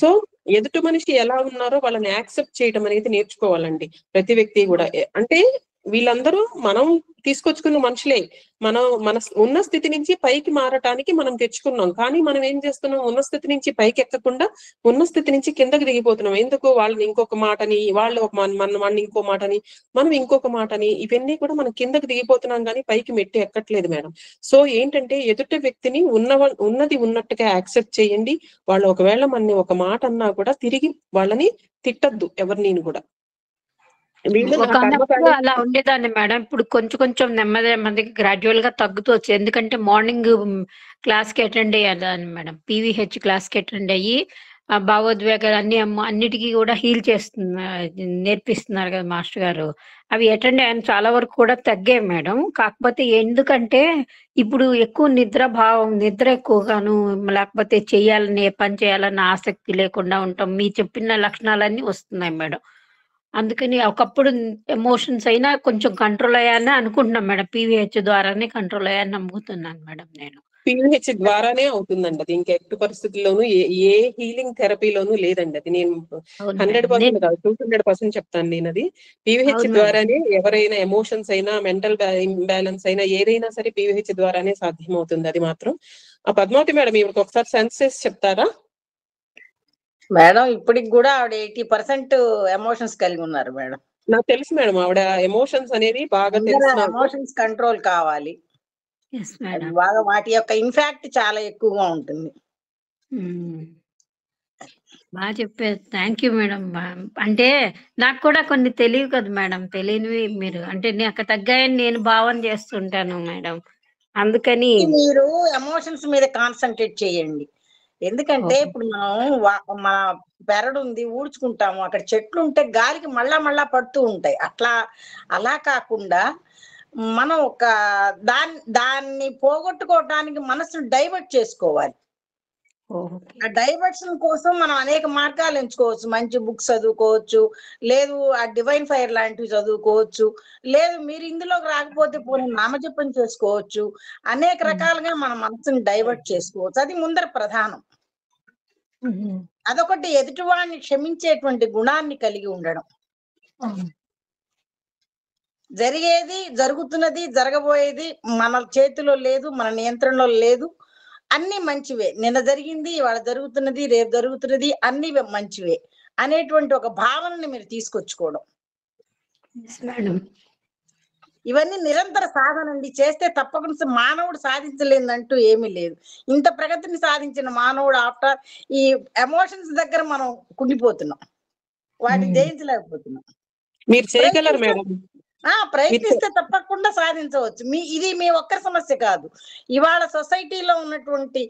సో ఎదుటి మనిషి ఎలా ఉన్నారో వాళ్ళని యాక్సెప్ట్ చేయడం అనేది నేర్చుకోవాలండి ప్రతి వ్యక్తి కూడా. అంటే వీళ్ళందరూ మనం తీసుకొచ్చుకున్న మనుషులే. మన ఉన్న స్థితి నుంచి పైకి మారటానికి మనం తెచ్చుకున్నాం. కానీ మనం ఏం చేస్తున్నాం, ఉన్న స్థితి నుంచి పైకి ఎక్కకుండా ఉన్న స్థితి నుంచి కిందకి దిగిపోతున్నాం. ఎందుకు? వాళ్ళని ఇంకొక మాటని, వాళ్ళని ఇంకో మాటని, మనం ఇంకొక మాటని, ఇవన్నీ కూడా మనం కిందకి దిగిపోతున్నాం కానీ పైకి మెట్టి ఎక్కట్లేదు మేడం. సో ఏంటంటే ఎదుటి వ్యక్తిని ఉన్నది ఉన్నట్టుగా యాక్సెప్ట్ చేయండి. వాళ్ళు ఒకవేళ మనని ఒక మాట అన్నా కూడా తిరిగి వాళ్ళని తిట్టద్దు ఎవరిని కూడా. ఒకనప్పుడు అలా ఉండేదాన్ని మేడం. ఇప్పుడు కొంచెం నెమ్మదిగా గ్రాడ్యువల్ గా తగ్గుతూ వచ్చేది. ఎందుకంటే మార్నింగ్ క్లాస్‌కి అటెండ్ అయ్యేదాన్ని మేడం. పీవీహెచ్ క్లాస్‌కి అటెండ్ అయ్యి భావోద్వేగాలు అన్నిటికి కూడా హీల్ నేర్పిస్తున్నారు కదా మాస్టర్ గారు. అవి అటెండ్ అయ్యాను. చాలా వరకు కూడా తగ్గాయి మేడం. కాకపోతే ఎందుకంటే ఇప్పుడు ఎక్కువ నిద్ర ఎక్కువగాను, లేకపోతే పని చేయాలన్న ఆసక్తి లేకుండా ఉంటాం. మీరు చెప్పిన లక్షణాలన్నీ వస్తున్నాయి మేడం. అందుకని ఒకప్పుడు ఎమోషన్స్ అయినా కొంచెం కంట్రోల్ అయ్యాయని అనుకుంటున్నాం మేడం. పీవీహెచ్ ద్వారానే కంట్రోల్ అయ్యాయని నమ్ముతున్నాను మేడం నేను. పీవీహెచ్ ద్వారానే అవుతుందండి అది. ఇంకా ఎట్టి పరిస్థితుల్లోనూ ఏ హీలింగ్ థెరపీలోనూ లేదండి అది. నేను 100% కాదు 200% చెప్తాను నేను అది. పీవీహెచ్ ద్వారానే ఎవరైనా ఎమోషన్స్ అయినా, మెంటల్ ఇంబ్యాలెన్స్ అయినా ఏదైనా సరే పీవీహెచ్ ద్వారానే సాధ్యమవుతుంది. అది మాత్రం. పద్మావతి మేడం ఇవిడికి ఒకసారి సెన్సెస్ చెప్తారా మేడం? ఇప్పటికి కూడా ఆవిడ 80% ఎమోషన్స్ కలిగి ఉన్నారు మేడం. నాకు తెలుసు మేడం. ఆవిడ ఎమోషన్స్ అనేది బాగా తెలుసు. ఎమోషన్స్ కంట్రోల్ కావాలి. Yes madam. బాగా వాటి యొక్క ఇంపాక్ట్ చాలా ఎక్కువగా ఉంటుంది. బాగా చెప్పారు. Thank you madam. అంటే నాకు కూడా కొన్ని తెలియవు కదా మేడం. తెలియనివి మీరు అంటే నాకు తగ్గాయని నేను భావన చేస్తుంటాను మేడం. అందుకని మీరు ఎమోషన్స్ మీద కాన్సన్ట్రేట్ చేయండి. ఎందుకంటే ఓహో! ఇప్పుడు మనం మన పెరడు ఉంది, ఊడ్చుకుంటాము. అక్కడ చెట్లు ఉంటే గాలికి మళ్ళా పడుతూ ఉంటాయి. అలా కాకుండా మనం దాన్ని పోగొట్టుకోవటానికి మనసును డైవర్ట్ చేసుకోవాలి. ఓకే. ఆ డైవర్షన్ కోసం మనం అనేక మార్గాలు ఎంచుకోవచ్చు. మంచి బుక్స్ చదువుకోవచ్చు, లేదు ఆ డివైన్ ఫైర్ లాంటివి చదువుకోవచ్చు, లేదు మీరు ఇందులోకి రాకపోతే పోనీ నామజపం చేసుకోవచ్చు. అనేక రకాలుగా మన మనసుని డైవర్ట్ చేసుకోవచ్చు. అది ముందర ప్రధానం. అదొకటి, ఎదుటివాడిని క్షమించేటువంటి గుణాన్ని కలిగి ఉండడం. జరుగుతున్నది, జరగబోయేది మన చేతిలో లేదు, మన నియంత్రణలో లేదు. అన్ని మంచివే. నిన్న జరిగింది, ఇవాళ జరుగుతున్నది, రేపు జరుగుతున్నది, అన్ని మంచివే అనేటువంటి ఒక భావనని మీరు తీసుకొచ్చుకోవడం. ఇవన్నీ నిరంతర సాధన అండి. చేస్తే తప్పకుండా మానవుడు సాధించలేదంటూ ఏమీ లేదు. ఇంత ప్రగతిని సాధించిన మానవుడు ఆఫ్టర్ ఈ ఎమోషన్స్ దగ్గర మనం కుంగిపోతున్నాం, వాటిని జయించలేకపోతున్నాం. మీరు చేయగలరు మేడం. ప్రయత్నిస్తే తప్పకుండా సాధించవచ్చు. ఇది మీ ఒక్కరి సమస్య కాదు. ఇవాళ సొసైటీలో ఉన్నటువంటి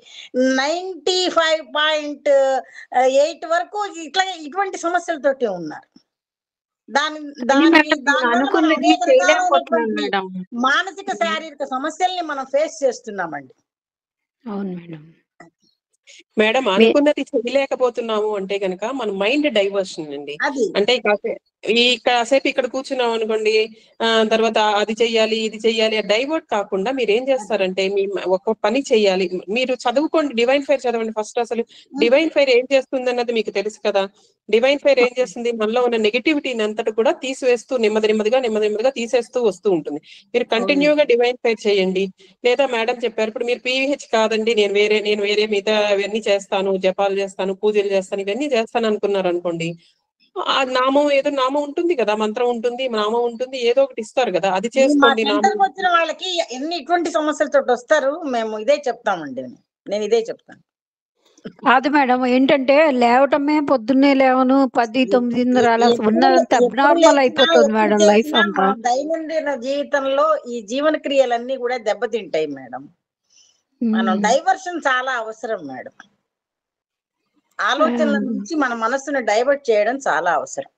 95.8 వరకు ఇటువంటి సమస్యలతోటి ఉన్నారు. మానసిక శారీరక సమస్యల్ని మనం ఫేస్ చేస్తున్నామండి. అవును మేడం. మేడం అనుకున్నది చేయలేకపోతున్నాము అంటే గనక మన మైండ్ డైవర్షన్ అండి. అంటే కాసేపు ఇక్కడ కూర్చున్నాం అనుకోండి, తర్వాత అది చెయ్యాలి ఇది చెయ్యాలి డైవర్ట్ కాకుండా మీరు ఏం చేస్తారంటే మీ ఒక పని చెయ్యాలి. మీరు చదువుకోండి, డివైన్ ఫైర్ చదవండి ఫస్ట్. అసలు డివైన్ ఫైర్ ఏం చేస్తుంది అన్నది మీకు తెలుసు కదా. డివైన్ ఫైర్ ఏం చేస్తుంది, మనలో ఉన్న నెగిటివిటీని అంతటి కూడా తీసివేస్తూ నెమ్మదిగా తీసేస్తూ వస్తూ ఉంటుంది. మీరు కంటిన్యూగా డివైన్ ఫైర్ చేయండి. లేదా మేడం చెప్పారు, ఇప్పుడు మీరు PVH కాదండి, నేను వేరే మిగతా ఇవన్నీ చేస్తాను, జపాలు చేస్తాను, పూజలు చేస్తాను, ఇవన్నీ చేస్తాను అనుకున్నారు అనుకోండి, ఆ నామం ఉంటుంది కదా, మంత్రం ఉంటుంది, నామం ఉంటుంది, ఏదో ఒకటి ఇస్తారు కదా, అది చేసుకోండి. వచ్చిన వాళ్ళకి ఇటువంటి సమస్యలతో వస్తారు, మేము ఇదే చెప్తామండి. నేను ఇదే చెప్తాను. కాదు మేడం, ఏంటంటే లేవటమే పొద్దున్నే లేవను 10-9:30 అలా ఉన్నదంతా అబ్నార్మల్ అయిపోతుంది మేడం లైఫ్ అంతా. దైనందిన జీవితంలో ఈ జీవన క్రియలన్నీ కూడా దెబ్బతింటాయి మేడం. మనం డైవర్షన్ చాలా అవసరం మేడం. ఆలోచనల నుంచి మన మనసును డైవర్ట్ చేయడం చాలా అవసరం.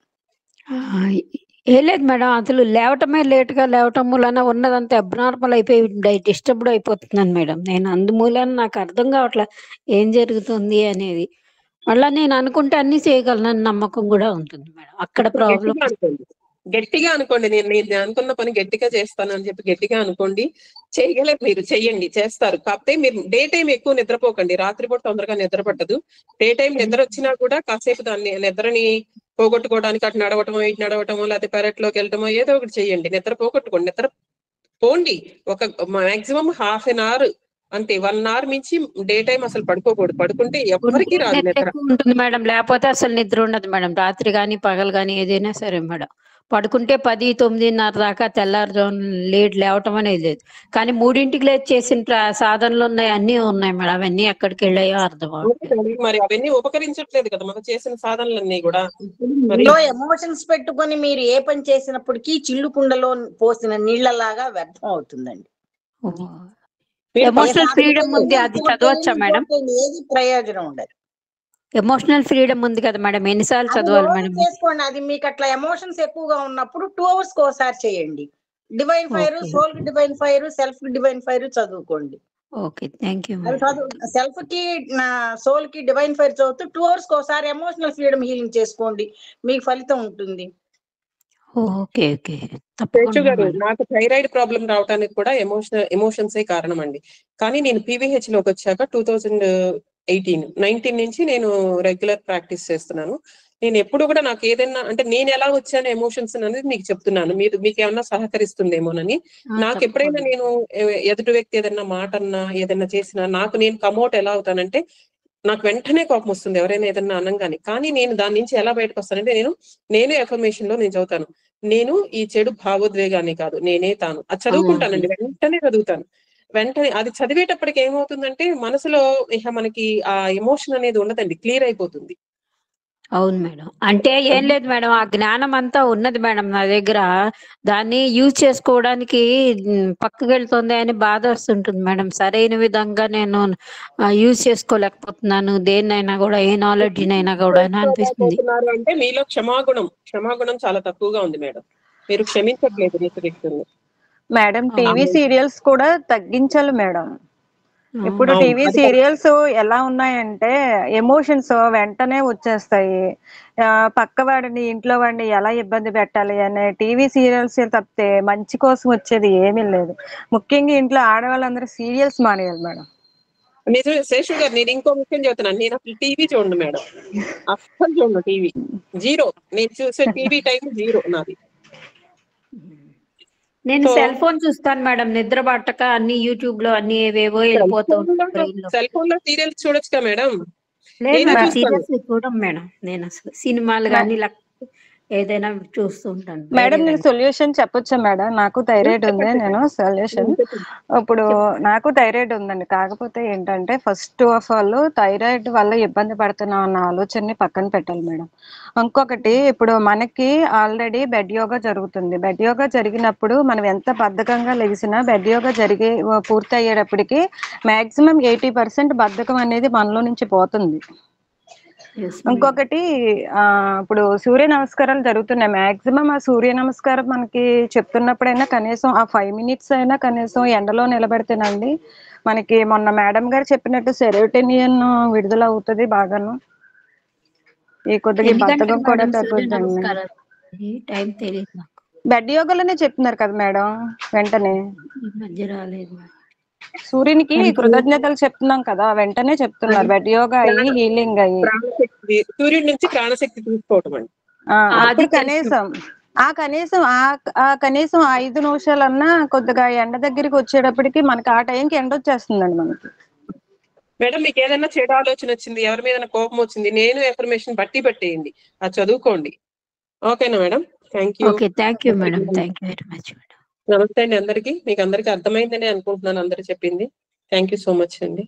ఏం లేదు మేడం, అసలు లేవటమే లేట్గా లేవటం మూలన ఉన్నదంతా అబ్నార్మల్ అయిపోయి డిస్టర్బ్డ్ అయిపోతున్నాను మేడం. నేను అందుమూలన నాకు అర్థం కావట్లే ఏం జరుగుతుంది అనేది. మళ్ళా నేను అనుకుంటే అన్ని చేయగలను నమ్మకం కూడా ఉంటుంది మేడం. అక్కడ ప్రాబ్లం. గట్టిగా అనుకోండి, నేను అనుకున్న పని గట్టిగా చేస్తాను అని చెప్పి గట్టిగా అనుకోండి. చేయగలరు, మీరు చెయ్యండి, చేస్తారు. కాకపోతే మీరు డే టైం ఎక్కువ నిద్రపోకండి. రాత్రిపూట తొందరగా నిద్ర పట్టదు. డే టైం నిద్ర వచ్చినా కూడా కాసేపు దాన్ని నిద్రని పోగొట్టుకోవడానికి అటు నడవటమో ఇటు నడవటమో లేకపోతే పెరట్లోకి వెళ్ళటమో ఏదో ఒకటి చెయ్యండి. నిద్ర పోగొట్టుకోండి, నిద్ర పోండి. ఒక మాక్సిమం ½ an hour అంతే. 1 hour మించి డే టైం అసలు పడుకోకూడదు. పడుకుంటే ఎవరికి రాదు నిద్ర. ఉంటుంది మేడం, లేకపోతే అసలు నిద్ర ఉండదు మేడం. రాత్రి కానీ పగలు కానీ ఏదైనా సరే మేడం. పడుకుంటే 10-9:30 దాకా తెల్లారుజాము లేవటం అనేది లేదు. కానీ 3ంటికి లేచి చేసిన సాధనలు ఉన్నాయి, అన్ని ఉన్నాయి మేడం. అవన్నీ ఎక్కడికి వెళ్ళాయో అర్థం అవుతుంది. మరి అవన్నీ ఉపకరించట్లేదు కదా మనం చేసిన సాధనలన్నీ కూడా. ఎమోషన్స్ పెట్టుకొని మీరు ఏ పని చేసినప్పటికీ చిల్లు కుండలో పోసిన నీళ్లలాగా వ్యర్థం అవుతుందండి. ఎమోషనల్ ఫ్రీడమ్ ఉంది, అది చదవచ్చా మేడం? ఏది ప్రయోజనం ఉండదు. ఎమోషనల్ ఫ్రీడమ్ ఉంది కదా మేడం, ఎన్నిసార్లు చదవాలి మేడం? చేసుకోండి. అది మీకు అట్లా ఎమోషన్స్ ఎక్కువగా ఉన్నప్పుడు 2 hours ఒకసారి చేయండి. డివైన్ ఫైర్, సోల్ కి డివైన్ ఫైర్, సెల్ఫ్ కి డివైన్ ఫైర్ చదువుకోండి. Okay, thank you. సెల్ఫ్ కి సోల్ కి డివైన్ ఫైర్ చదువుతూ 2 hours ఒకసారి ఎమోషనల్ ఫ్రీడమ్ హీలింగ్ చేసుకోండి, మీకు ఫలితం ఉంటుంది. Okay okay. గారు, నాకు థైరాయిడ్ ప్రాబ్లం రావడానికి కూడా ఎమోషన్సే కారణం అండి. కానీ నేను PVH లోకి వచ్చాక 2018-19 నుంచి నేను రెగ్యులర్ ప్రాక్టీస్ చేస్తున్నాను. నేను ఎప్పుడు కూడా నాకు ఏదైనా అంటే నేను ఎలా వచ్చాను ఎమోషన్స్ అనేది మీకు చెప్తున్నాను, మీకు ఏమన్నా సహకరిస్తుందేమోనని. నాకు ఎప్పుడైనా నేను ఎదుటి వ్యక్తి ఏదైనా మాట అన్నా ఏదైనా చేసినా నాకు నేను కమౌట్ ఎలా అవుతానంటే, నాకు వెంటనే కోపం వస్తుంది ఎవరైనా ఏదన్నా అనంగానే. కానీ నేను దాని నుంచి ఎలా బయటకు వస్తానంటే, నేనే ఎఫర్మేషన్ లో నేను చదువుతాను, నేను ఈ చెడు భావోద్వేగాన్ని కాదు, నేనే తాను. అది చదువుకుంటానండి, వెంటనే చదువుతాను. వెంటనే అది చదివేటప్పటికి ఏమవుతుందంటే మనసులో ఇక మనకి ఆ ఎమోషన్ అనేది ఉండదండి, క్లియర్ అయిపోతుంది. అవును మేడం. అంటే ఏం లేదు మేడం, ఆ జ్ఞానం అంతా ఉన్నది మేడం నా దగ్గర. దాన్ని యూజ్ చేసుకోవడానికి పక్కకెళ్తుంది అని బాధొస్తుంటుంది మేడం. సరైన విధంగా నేను యూజ్ చేసుకోలేకపోతున్నాను దేన్నైనా గూడా, ఏ నాలెడ్జ్‌నైనా గూడా అని అనిపిస్తుంది. చేసుకోలేకపోతున్నారు అంటే మీలో క్షమాగుణం చాలా తక్కువగా ఉంది మేడం. మీరు క్షమించట్లేదు ఎదుటి వ్యక్తుల్ని. మేడం టీవీ అవును. సీరియల్స్ కూడా తగ్గించాలి మేడం. ఇప్పుడు అవును. టీవీ అది సీరియల్స్ ఎలా ఉన్నాయంటే ఎమోషన్స్ వెంటనే వచ్చేస్తాయి. పక్కవాడిని, ఇంట్లో వాడిని ఎలా ఇబ్బంది పెట్టాలి అనే టీవీ సీరియల్స్ తప్పితే మంచి కోసం వచ్చేది ఏమీ లేదు. ముఖ్యంగా ఇంట్లో ఆడవాళ్ళందరూ సీరియల్స్ మానేయాలి మేడం. నిజమే శేషు గారు, నేను ఇంకో విషయం చెప్తున్నాను. నేను అసలు టీవీ చూడను మేడం, అస్సలు చూడను టీవీ. జీరో. నేను చూసే టీవీ టైం జీరో నాది. నేను సో సెల్ ఫోన్ చూస్తాను మేడం. నిద్ర పట్టక అన్ని యూట్యూబ్‌లో అన్ని ఏవేవో వెళ్ళిపోతూ ఉంటాయి బ్రెయిన్‌లో. సెల్ ఫోన్ లో సీరియల్స్ చూడొచ్చుగా మేడం. లేదు నేనే మేడం, చూస్తాను. సీరియల్స్ చూడం మేడం. నేను అసలు సినిమాలు గాని లేకపోతే ఏదైనా చూస్తూ ఉంటాను. మేడం నేను సొల్యూషన్ చెప్పొచ్చా మేడం? నాకు థైరాయిడ్ ఉంది. చెప్పండి నేను సొల్యూషన్ చెప్పండి. ఇప్పుడు నాకు థైరాయిడ్ ఉందండి. కాకపోతే ఏంటంటే ఫస్ట్ ఆఫ్ ఆల్ థైరాయిడ్ వల్ల ఇబ్బంది పడుతున్నాం అన్న ఆలోచనని పక్కన పెట్టాలి మేడం. ఇంకొకటి, ఇప్పుడు మనకి ఆల్రెడీ బెడ్ యోగా జరుగుతుంది. బెడ్ యోగా జరిగినప్పుడు మనం ఎంత బద్ధకంగా లెగిసినా బెడ్ యోగా పూర్తి అయ్యేటప్పటికి మాక్సిమం 80% బద్ధకం అనేది మనలో నుంచి పోతుంది. ఇంకొకటి ఇప్పుడు సూర్య నమస్కారాలు జరుగుతున్నాయి. మాక్సిమం ఆ సూర్య నమస్కారం మనకి చెప్తున్నప్పుడైనా కనీసం ఆ 5 మినిట్స్ అయినా కనీసం ఎండలో నిలబెడితేనండి మనకి మొన్న మేడం గారు చెప్పినట్టు సెరోటోనిన్ విడుదల అవుతుంది బాగాను. ఈ కొద్దిగా ఎన్ని గంటలు బద్ధకం కూడా మేడం సూర్య తగ్గుతుందండి. నమస్కారాలు? టైం తెలియదు నాకు. బెడ్ యోగాలోనే చెప్తున్నారు కదా మేడం. వెంటనే ఈ మధ్య రాలేదు మేడం. సూర్యునికి మరి కృతజ్ఞతలు చెప్తున్నాం కదా, వెంటనే చెప్తున్నారు. బెడ్ యోగా అయ్యి హీలింగ్ అయ్యి ప్రాణశక్తి, సూర్యుడి నుంచి ప్రాణశక్తి తీసుకోవటం అండి. అప్పుడు అది తెలుసు. కనీసం 5 నిమిషాలన్నా కొద్దిగా ఎండ దగ్గరికి వచ్చేటప్పటికి మనకి ఆ టైంకి ఎండ వచ్చేస్తుందండి మనకి. మేడం మీకు ఏదైనా చెడు ఆలోచన వచ్చింది, ఎవరి మీద కోపం వచ్చింది, నేను ఇన్ఫర్మేషన్ బట్టి పెట్టేయండి, అది చదువుకోండి. ఓకేనా madam? Thank you. Okay, thank you madam. Thank you very much madam. నమస్తే అండి అందరికి. మీకు అందరికి అర్థమైందని అనుకుంటున్నాను అందరు చెప్పింది. థ్యాంక్ యూ సో మచ్ అండి.